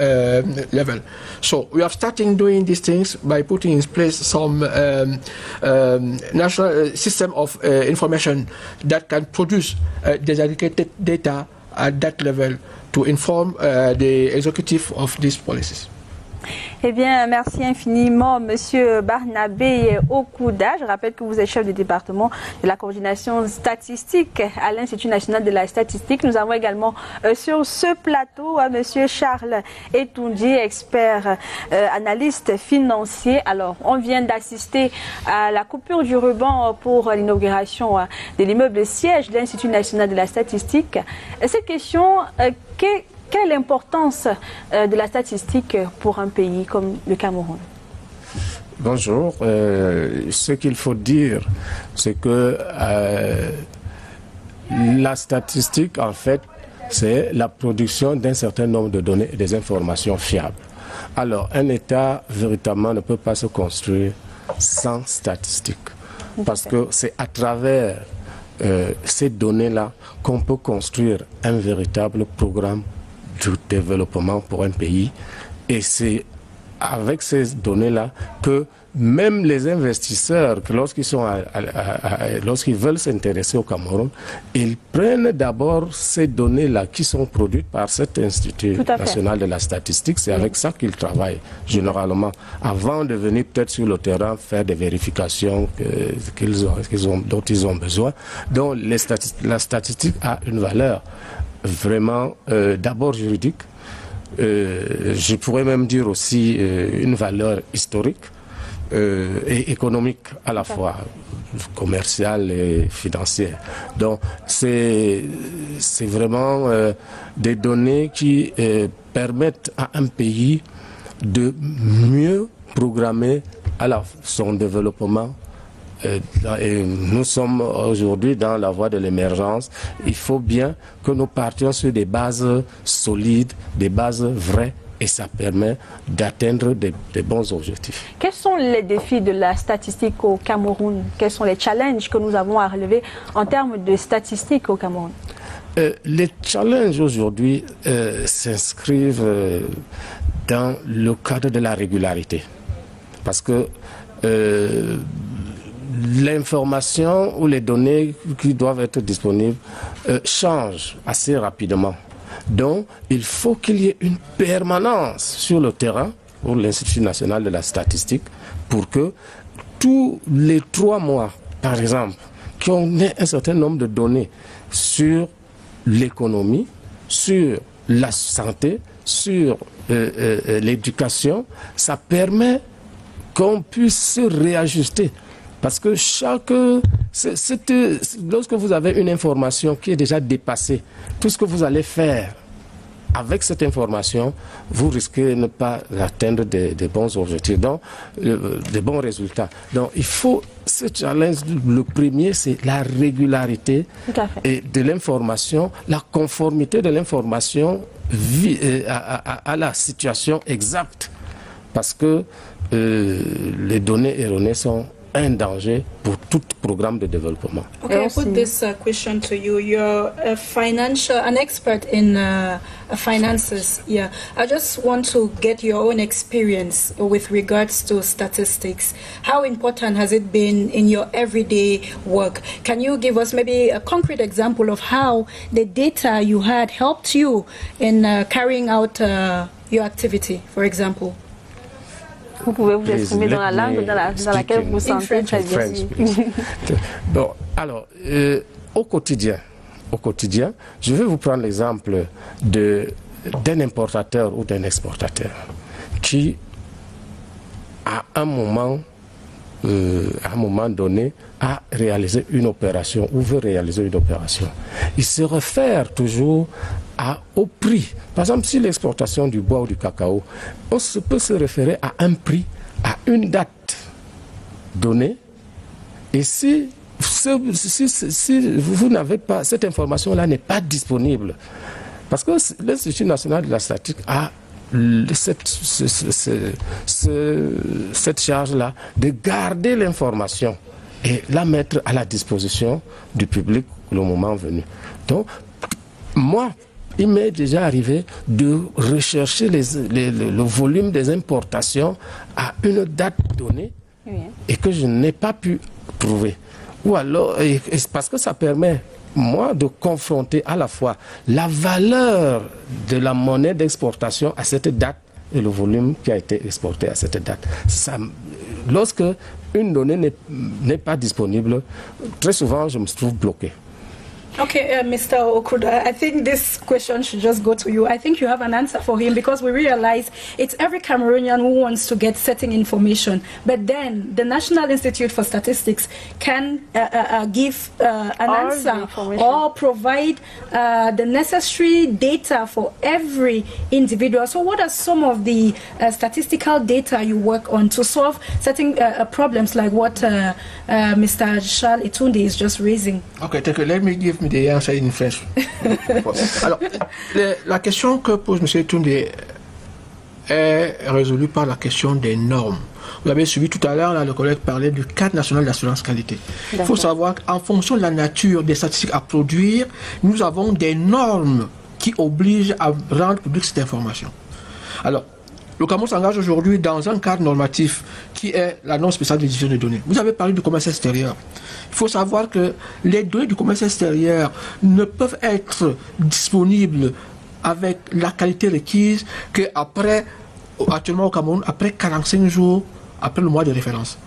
level. So we are starting doing these things by putting in place some national system of information that can produce disaggregated data at that level to inform the executive of these policies. Eh bien, merci infiniment, Monsieur Barnabé Okuda. Je rappelle que vous êtes chef du département de la coordination statistique à l'Institut national de la statistique. Nous avons également sur ce plateau Monsieur Charles Etoundi, expert analyste financier. Alors, on vient d'assister à la coupure du ruban pour l'inauguration de l'immeuble siège de l'Institut national de la statistique. Cette question, quelle est l'importance de la statistique pour un pays comme le Cameroun? Bonjour. Ce qu'il faut dire, c'est que la statistique, en fait, c'est la production d'un certain nombre de données et des informations fiables. Alors, un État, véritablement, ne peut pas se construire sans statistiques. Parce que c'est à travers ces données-là qu'on peut construire un véritable programme du développement pour un pays. Et c'est avec ces données-là que même les investisseurs, lorsqu'ils veulent s'intéresser au Cameroun, ils prennent d'abord ces données-là qui sont produites par cet Institut national de la statistique. C'est avec ça qu'ils travaillent généralement, avant de venir peut-être sur le terrain faire des vérifications dont ils ont besoin. Donc la statistique a une valeur vraiment d'abord juridique, je pourrais même dire aussi une valeur historique et économique à la fois, commerciale et financière. Donc c'est vraiment des données qui permettent à un pays de mieux programmer son développement. Et nous sommes aujourd'hui dans la voie de l'émergence. Il faut bien que nous partions sur des bases solides, des bases vraies, et ça permet d'atteindre des bons objectifs. Quels sont les défis de la statistique au Cameroun? Quels sont les challenges que nous avons à relever en termes de statistiques au Cameroun? Les challenges aujourd'hui s'inscrivent dans le cadre de la régularité. Parce que l'information ou les données qui doivent être disponibles changent assez rapidement. Donc, il faut qu'il y ait une permanence sur le terrain pour l'Institut national de la statistique pour que tous les 3 mois, par exemple, qu'on ait un certain nombre de données sur l'économie, sur la santé, sur l'éducation, ça permet qu'on puisse se réajuster. Parce que lorsque vous avez une information qui est déjà dépassée, tout ce que vous allez faire avec cette information, vous risquez de ne pas atteindre des bons objectifs, donc des bons résultats. Donc il faut, ce challenge, le premier, c'est la régularité et de l'information, la conformité de l'information à la situation exacte. Parce que les données erronées sont un danger pour tout programme de développement. Okay, I put this question to you. You're an expert in finances. Yeah, I just want to get your own experience with regards to statistics. How important has it been in your everyday work? Can you give us maybe a concrete example of how the data you had helped you in carrying out your activity, for example? Vous pouvez vous exprimer dans la langue dans laquelle vous vous sentez très bien. Bon, alors, au quotidien, je vais vous prendre l'exemple d'un importateur ou d'un exportateur qui, à un moment donné, a réalisé une opération ou veut réaliser une opération. Il se réfère toujours au prix. Par exemple, si l'exportation du bois ou du cacao, on peut se référer à un prix, à une date donnée. Et si vous n'avez pas, cette information-là n'est pas disponible, parce que l'Institut national de la statistique a cette charge-là de garder l'information et la mettre à la disposition du public le moment venu. Donc, moi, il m'est déjà arrivé de rechercher le volume des importations à une date donnée et que je n'ai pas pu trouver. Ou alors, parce que ça permet, moi, de confronter à la fois la valeur de la monnaie d'exportation à cette date et le volume qui a été exporté à cette date. Lorsque une donnée n'est pas disponible, très souvent, je me trouve bloqué. Okay, Mr. Okuda, I think this question should just go to you. I think you have an answer for him because we realize it's every Cameroonian who wants to get certain information. But then the National Institute for Statistics can give an answer or provide the necessary data for every individual. So what are some of the statistical data you work on to solve certain problems like what Mr. Charles Etunde is just raising? Okay, thank you. Let me give me the answer in French. Alors, la question que pose M. Etunde est résolue par la question des normes. Vous avez suivi tout à l'heure, le collègue parlait du cadre national d'assurance qualité. Il faut savoir qu'en fonction de la nature des statistiques à produire, nous avons des normes qui obligent à rendre publique cette information. Alors, le Cameroun s'engage aujourd'hui dans un cadre normatif qui est la norme spéciale de diffusion des données. Vous avez parlé du commerce extérieur. Il faut savoir que les données du commerce extérieur ne peuvent être disponibles avec la qualité requise qu'après, actuellement au Cameroun, après 45 jours, après le mois de référence.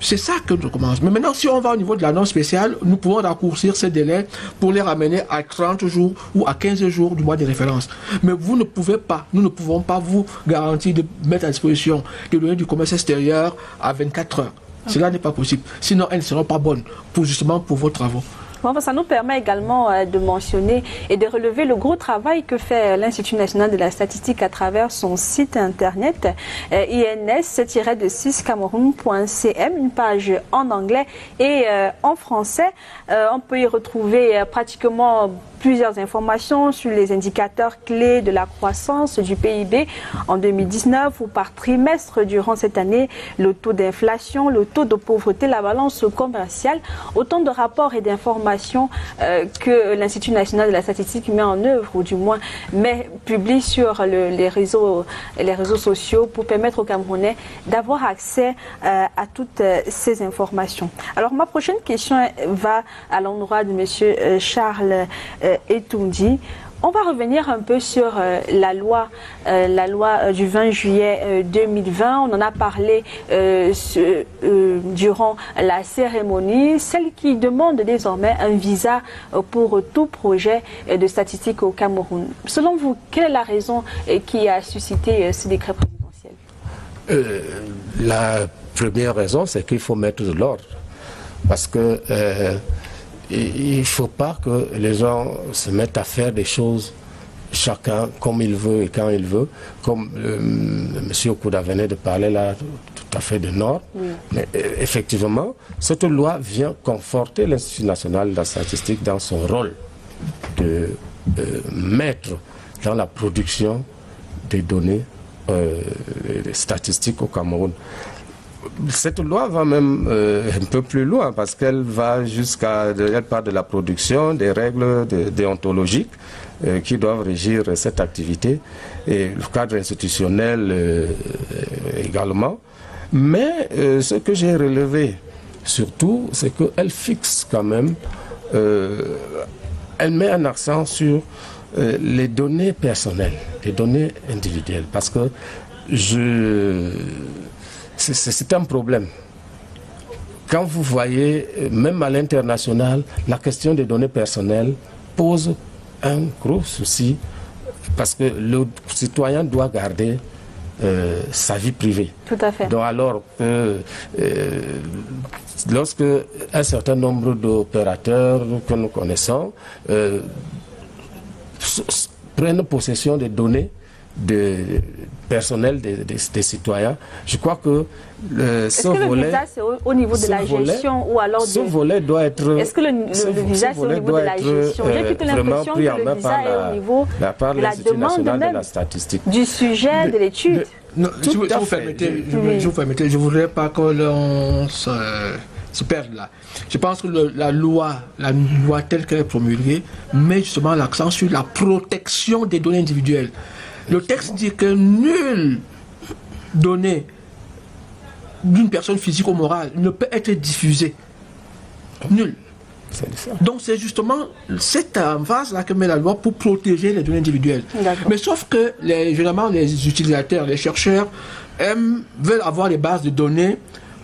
C'est ça que je commence. Mais maintenant, si on va au niveau de la norme spéciale, nous pouvons raccourcir ces délais pour les ramener à 30 jours ou à 15 jours du mois de référence. Mais vous ne pouvez pas, nous ne pouvons pas vous garantir de mettre à disposition des données du commerce extérieur à 24 heures. Cela n'est pas possible. Sinon, elles ne seront pas bonnes justement pour vos travaux. Bon, ça nous permet également de mentionner et de relever le gros travail que fait l'Institut national de la statistique à travers son site internet ins-de6cameroun.cm, une page en anglais et en français. On peut y retrouver pratiquement plusieurs informations sur les indicateurs clés de la croissance du PIB en 2019 ou par trimestre durant cette année, le taux d'inflation, le taux de pauvreté, la balance commerciale, autant de rapports et d'informations que l'Institut national de la statistique met en œuvre, ou du moins publie sur les réseaux sociaux pour permettre aux Camerounais d'avoir accès à toutes ces informations. Alors ma prochaine question va à l'endroit de M. Charles Etoundi. On va revenir un peu sur la loi du 20 juillet 2020. On en a parlé durant la cérémonie, celle qui demande désormais un visa pour tout projet de statistique au Cameroun. Selon vous, quelle est la raison qui a suscité ce décret présidentiel? La première raison, c'est qu'il faut mettre de l'ordre. Parce que il ne faut pas que les gens se mettent à faire des choses chacun comme il veut et quand il veut. Comme M. Okuda venait de parler là, tout à fait de normes. Mais effectivement, cette loi vient conforter l'Institut national de la statistique dans son rôle de mettre dans la production des données statistiques au Cameroun. Cette loi va même un peu plus loin parce qu'elle va elle part de la production, des règles déontologiques qui doivent régir cette activité et le cadre institutionnel également. Mais ce que j'ai relevé surtout, c'est qu'elle fixe quand même, elle met un accent sur les données personnelles, les données individuelles, parce que c'est un problème. Quand vous voyez, même à l'international, la question des données personnelles pose un gros souci parce que le citoyen doit garder sa vie privée. Tout à fait. Donc alors, lorsque un certain nombre d'opérateurs que nous connaissons prennent possession des données personnel des citoyens. Je crois que ce volet... Est-ce que le visa c'est au niveau de la gestion ou alors ce volet doit être... Est-ce que le visa c'est au niveau de la gestion? J'ai plutôt l'impression que le visa est au niveau de la demande même du sujet de l'étude. Si vous permettez, je ne voudrais pas que l'on se perde là. Je pense que la loi telle qu'elle est promulguée met justement l'accent sur la protection des données individuelles. Le texte dit que nulle donnée d'une personne physique ou morale ne peut être diffusée. Nulle. Donc c'est justement cette emphase-là que met la loi pour protéger les données individuelles. Mais sauf que généralement les utilisateurs, les chercheurs veulent avoir des bases de données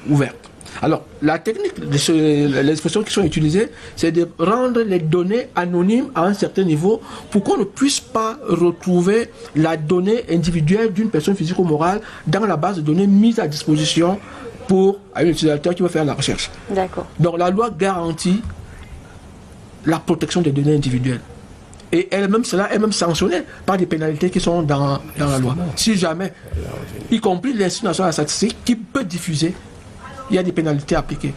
ouvertes. Alors, la technique, les expressions qui sont utilisées, c'est de rendre les données anonymes à un certain niveau pour qu'on ne puisse pas retrouver la donnée individuelle d'une personne physique ou morale dans la base de données mise à disposition pour un utilisateur qui veut faire la recherche. D'accord. Donc, la loi garantit la protection des données individuelles. Et cela est même sanctionné par des pénalités qui sont dans la loi. Si jamais, y compris l'Institut national de la statistique qui peut diffuser, il y a des pénalités appliquées.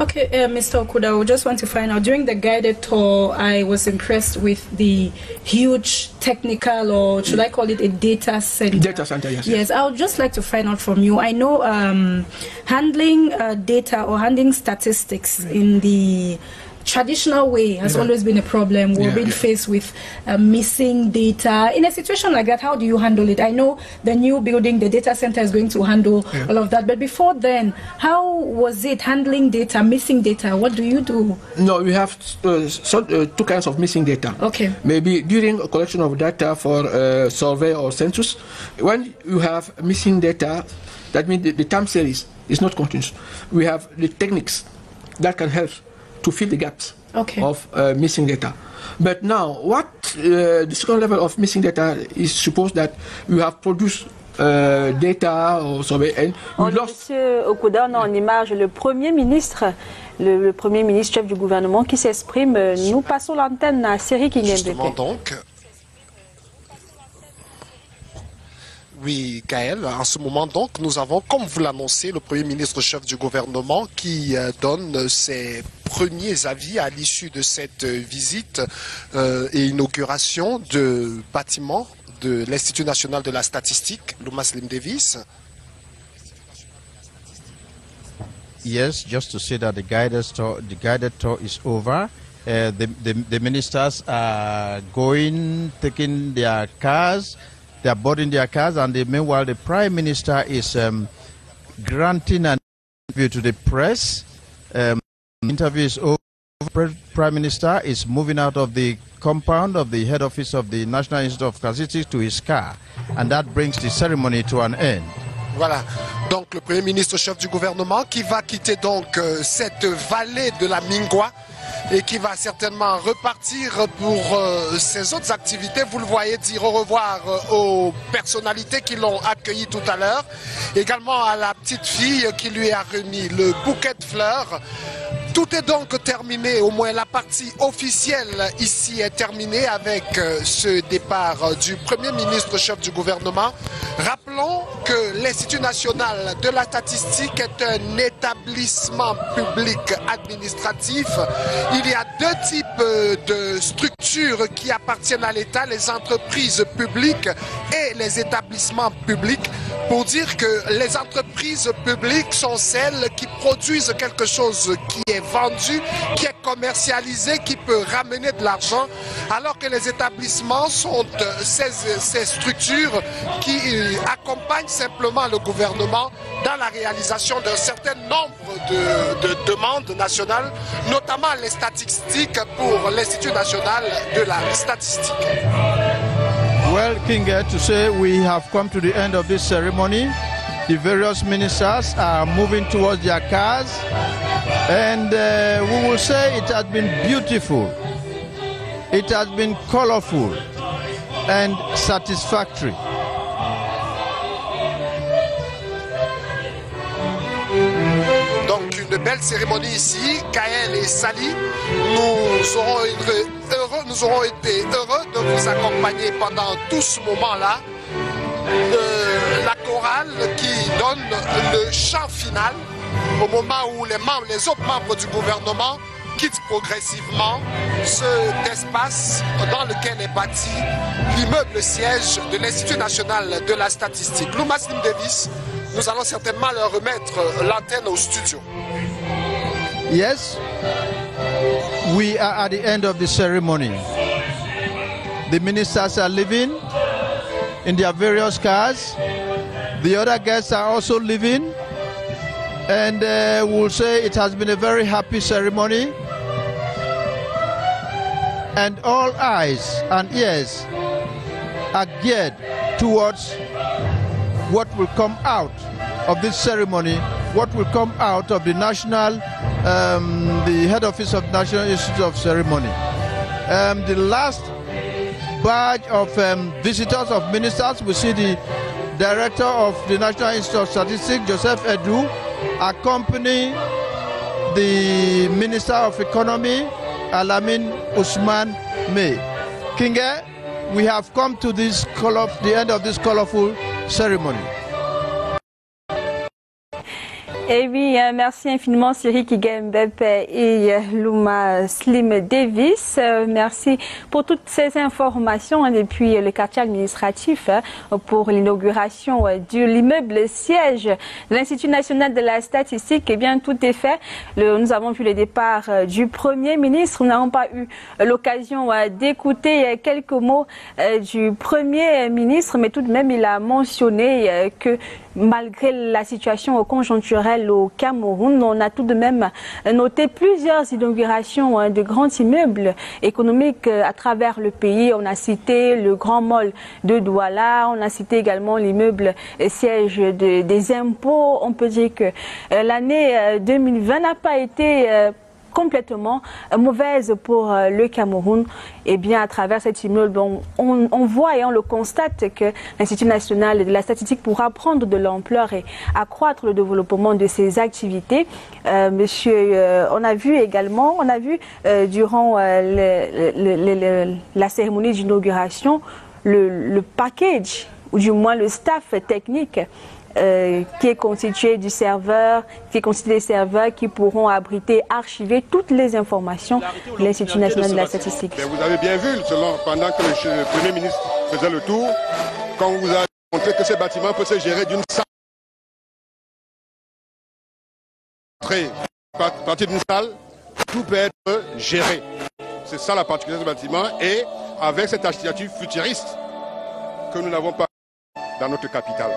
Okay, Mr. Okuda, we just want to find out, during the guided tour, I was impressed with the huge technical, or should I call it a data center? Data center, yes. Yes, I would just like to find out from you. I know handling data or handling statistics in the traditional way has always been a problem. We're being faced with missing data. In a situation like that, how do you handle it? I know the new building, the data center is going to handle all of that. But before then, how was it handling data, missing data? What do you do? No, we have two kinds of missing data. Okay. Maybe during a collection of data for survey or census, when you have missing data, that means the time series It's not continuous. We have the techniques that can help to fill the gaps of missing data. But now, the second level of missing data is suppose that you have produced data or something, and Monsieur Okuda, on a en image le Premier ministre, le Premier ministre chef du gouvernement qui s'exprime. Nous passons l'antenne à Siri Kingembe. Justement donc. Oui, Gaël, en ce moment donc, nous avons, comme vous l'annoncez, le Premier ministre chef du gouvernement qui donne ses premiers avis à l'issue de cette visite et inauguration de bâtiments de l'Institut national de la statistique, Luma Slim Davis. Yes, just to say that the guided tour is over. The ministers are taking their cars. They are boarding their cars, and meanwhile, the Prime Minister is granting an interview to the press. Interview is over. Prime Minister is moving out of the compound of the head office of the National Institute of Statistics to his car, and that brings the ceremony to an end. Voilà, donc le Premier ministre chef du gouvernement qui va quitter donc cette vallée de la Mingwa et qui va certainement repartir pour ses autres activités. Vous le voyez, dire au revoir aux personnalités qui l'ont accueilli tout à l'heure, également à la petite fille qui lui a remis le bouquet de fleurs. Tout est donc terminé, au moins la partie officielle ici est terminée avec ce départ du Premier ministre chef du gouvernement. Rappelons que l'Institut national de la statistique est un établissement public administratif. Il y a deux types de structures qui appartiennent à l'État, les entreprises publiques et les établissements publics, pour dire que les entreprises publiques sont celles qui produisent quelque chose qui est vendu, qui est commercialisé, qui peut ramener de l'argent, alors que les établissements sont ces structures qui accompagnent simplement le gouvernement dans la réalisation d'un certain nombre de demandes nationales, notamment les statistiques pour l'Institut national de la statistique. Well, Kinga, to say we have come to the end of this ceremony. The various ministers are moving towards their cars, and we will say it has been beautiful, it has been colorful and satisfactory. Donc une belle cérémonie ici, Gaël et Sali, nous aurons été heureux de vous accompagner pendant tout ce moment-là. La chorale qui donne le chant final au moment où les autres membres du gouvernement quittent progressivement cet espace dans lequel est bâti l'immeuble siège de l'Institut national de la statistique. Luma Slim Davis, nous allons certainement leur remettre l'antenne au studio. Yes, we are at the end of the ceremony. The ministers are leaving in their various cars. The other guests are also leaving, and we'll say it has been a very happy ceremony, and all eyes and ears are geared towards what will come out of this ceremony, what will come out of the the head office of National Institute of Ceremony. The last batch of visitors of ministers, we see the Director of the National Institute of Statistics, Joseph Edu, accompany the Minister of Economy, Alamin Usman May. Kinge, we have come to the end of this colorful ceremony. Eh oui, merci infiniment Siri Kingembe et Luma Slim Davis. Merci pour toutes ces informations depuis le quartier administratif pour l'inauguration de l'immeuble siège de l'Institut national de la statistique. Eh bien, tout est fait. Nous avons vu le départ du Premier ministre. Nous n'avons pas eu l'occasion d'écouter quelques mots du Premier ministre, mais tout de même, il a mentionné que malgré la situation conjoncturelle industrielle au Cameroun. On a tout de même noté plusieurs inaugurations de grands immeubles économiques à travers le pays. On a cité le Grand Mall de Douala, on a cité également l'immeuble siège des impôts. On peut dire que l'année 2020 n'a pas été complètement mauvaise pour le Cameroun. Et bien à travers cet immeuble, on voit et on le constate que l'Institut national de la statistique pourra prendre de l'ampleur et accroître le développement de ses activités. On a vu également, durant la cérémonie d'inauguration, le package, ou du moins le staff technique qui est constitué des serveurs qui pourront abriter, archiver toutes les informations de l'Institut national de la statistique. Mais vous avez bien vu, pendant que le Premier ministre faisait le tour, quand on vous a montré que ce bâtiment peut se gérer d'une salle, à partir d'une salle, tout peut être géré. C'est ça la particularité de ce bâtiment, et avec cette architecture futuriste que nous n'avons pas dans notre capitale.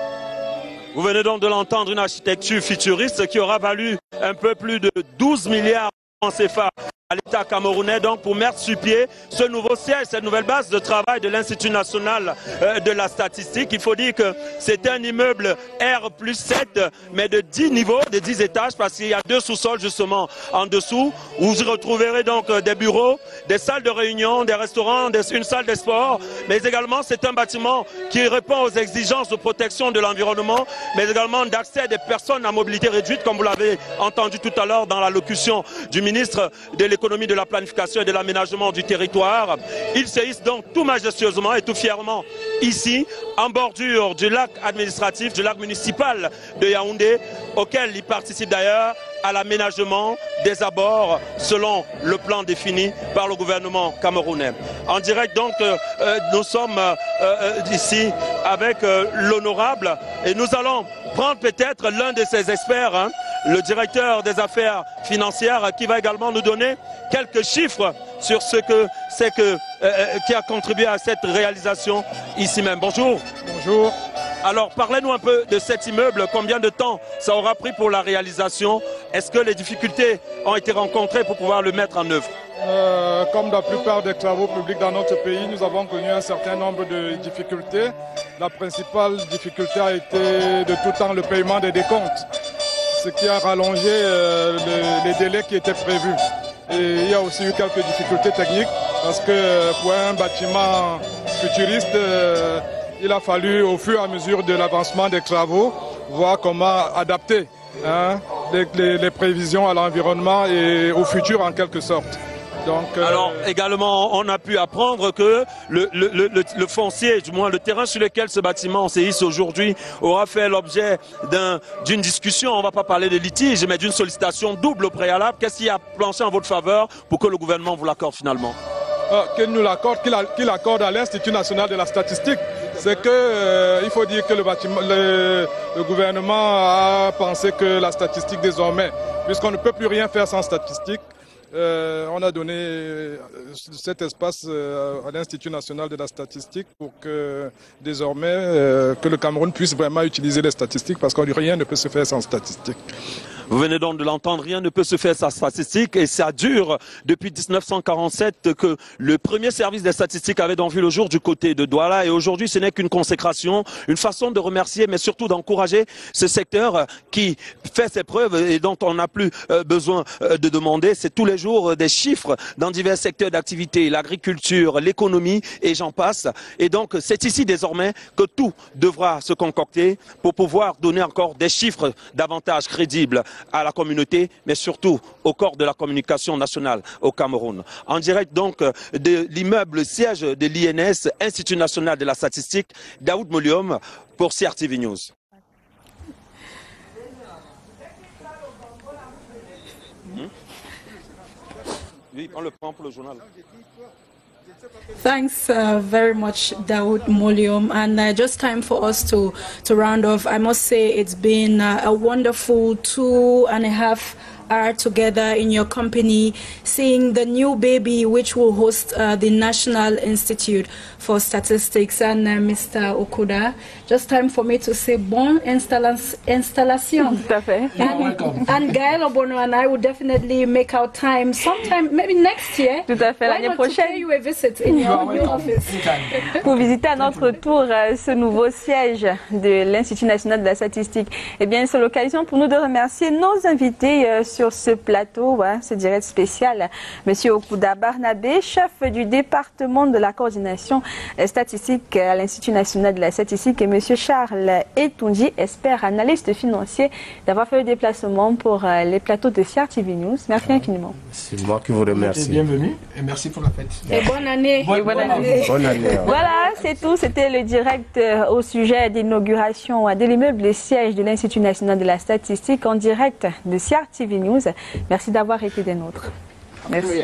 Vous venez donc de l'entendre, une architecture futuriste qui aura valu un peu plus de 12 milliards de francs CFA à l'État camerounais, donc pour mettre sur pied ce nouveau siège, cette nouvelle base de travail de l'Institut national de la statistique. Il faut dire que c'est un immeuble R+7, mais de 10 niveaux, de 10 étages, parce qu'il y a 2 sous-sols justement en dessous, où vous y retrouverez donc des bureaux, des salles de réunion, des restaurants, une salle de sport, mais également c'est un bâtiment qui répond aux exigences de protection de l'environnement, mais également d'accès des personnes à mobilité réduite, comme vous l'avez entendu tout à l'heure dans l'allocution du ministre de l'économie, de la planification et de l'aménagement du territoire. Il se hisse donc tout majestueusement et tout fièrement ici, en bordure du lac administratif, du lac municipal de Yaoundé, auquel il participe d'ailleurs à l'aménagement des abords selon le plan défini par le gouvernement camerounais. En direct donc, nous sommes ici avec l'honorable et nous allons prendre peut-être l'un de ces experts, le directeur des affaires financières, qui va également nous donner quelques chiffres sur ce que c'est qui a contribué à cette réalisation ici même. Bonjour. Bonjour. Alors, parlez-nous un peu de cet immeuble. Combien de temps ça aura pris pour la réalisation? Est-ce que les difficultés ont été rencontrées pour pouvoir le mettre en œuvre? Comme la plupart des travaux publics dans notre pays, nous avons connu un certain nombre de difficultés. La principale difficulté a été de tout temps le paiement des décomptes, ce qui a rallongé les délais qui étaient prévus. Et il y a aussi eu quelques difficultés techniques parce que pour un bâtiment futuriste, il a fallu au fur et à mesure de l'avancement des travaux voir comment adapter les prévisions à l'environnement et au futur en quelque sorte. Donc, alors également on a pu apprendre que le foncier, du moins le terrain sur lequel ce bâtiment se hisse aujourd'hui aura fait l'objet d'une discussion, on ne va pas parler de litige, mais d'une sollicitation double au préalable. Qu'est-ce qui a planché en votre faveur pour que le gouvernement vous l'accorde finalement? Qu'il nous l'accorde, qu'il accorde à l'Institut national de la statistique. C'est que il faut dire que le gouvernement a pensé que la statistique désormais, puisqu'on ne peut plus rien faire sans statistique, on a donné cet espace à l'Institut national de la statistique pour que désormais que le Cameroun puisse vraiment utiliser les statistiques, parce que rien ne peut se faire sans statistiques. Vous venez donc de l'entendre, rien ne peut se faire sans statistique, et ça dure depuis 1947 que le premier service des statistiques avait donc vu le jour du côté de Douala, et aujourd'hui ce n'est qu'une consécration, une façon de remercier mais surtout d'encourager ce secteur qui fait ses preuves et dont on n'a plus besoin de demander. C'est tous les jours des chiffres dans divers secteurs d'activité, l'agriculture, l'économie et j'en passe, et donc c'est ici désormais que tout devra se concocter pour pouvoir donner encore des chiffres davantage crédibles à la communauté, mais surtout au corps de la communication nationale au Cameroun. En direct donc de l'immeuble siège de l'INS, Institut national de la statistique, Daoud Molium pour CRTV News. Oui, on le prend pour le journal. Thanks very much, Daoud Molium. And just time for us to round off. I must say it's been a wonderful 2.5 are together in your company, seeing the new baby which will host the National Institute for Statistics. And Mr. Okuda, just time for me to say bon installation. And Gael Obono and I will definitely make our time sometime, maybe next year. Tout à fait, l'année prochaine. Pay you a visit in your new office. Pour visiter à notre tour ce nouveau siège de l'Institut national de la statistique. Eh bien, c'est l'occasion pour nous de remercier nos invités sur ce plateau, ce direct spécial. Monsieur Okuda Barnabé, chef du département de la coordination statistique à l'Institut national de la statistique, et monsieur Charles Etunji, expert analyste financier, d'avoir fait le déplacement pour les plateaux de Fiar TV News. Merci infiniment. C'est moi qui vous remercie. Bienvenue et merci pour la fête. Et bonne année. Bonne année. Voilà, c'est tout. C'était le direct au sujet d'inauguration de l'immeuble siège de l'Institut national de la statistique en direct de Fiar TV News. Merci d'avoir été des nôtres. Merci.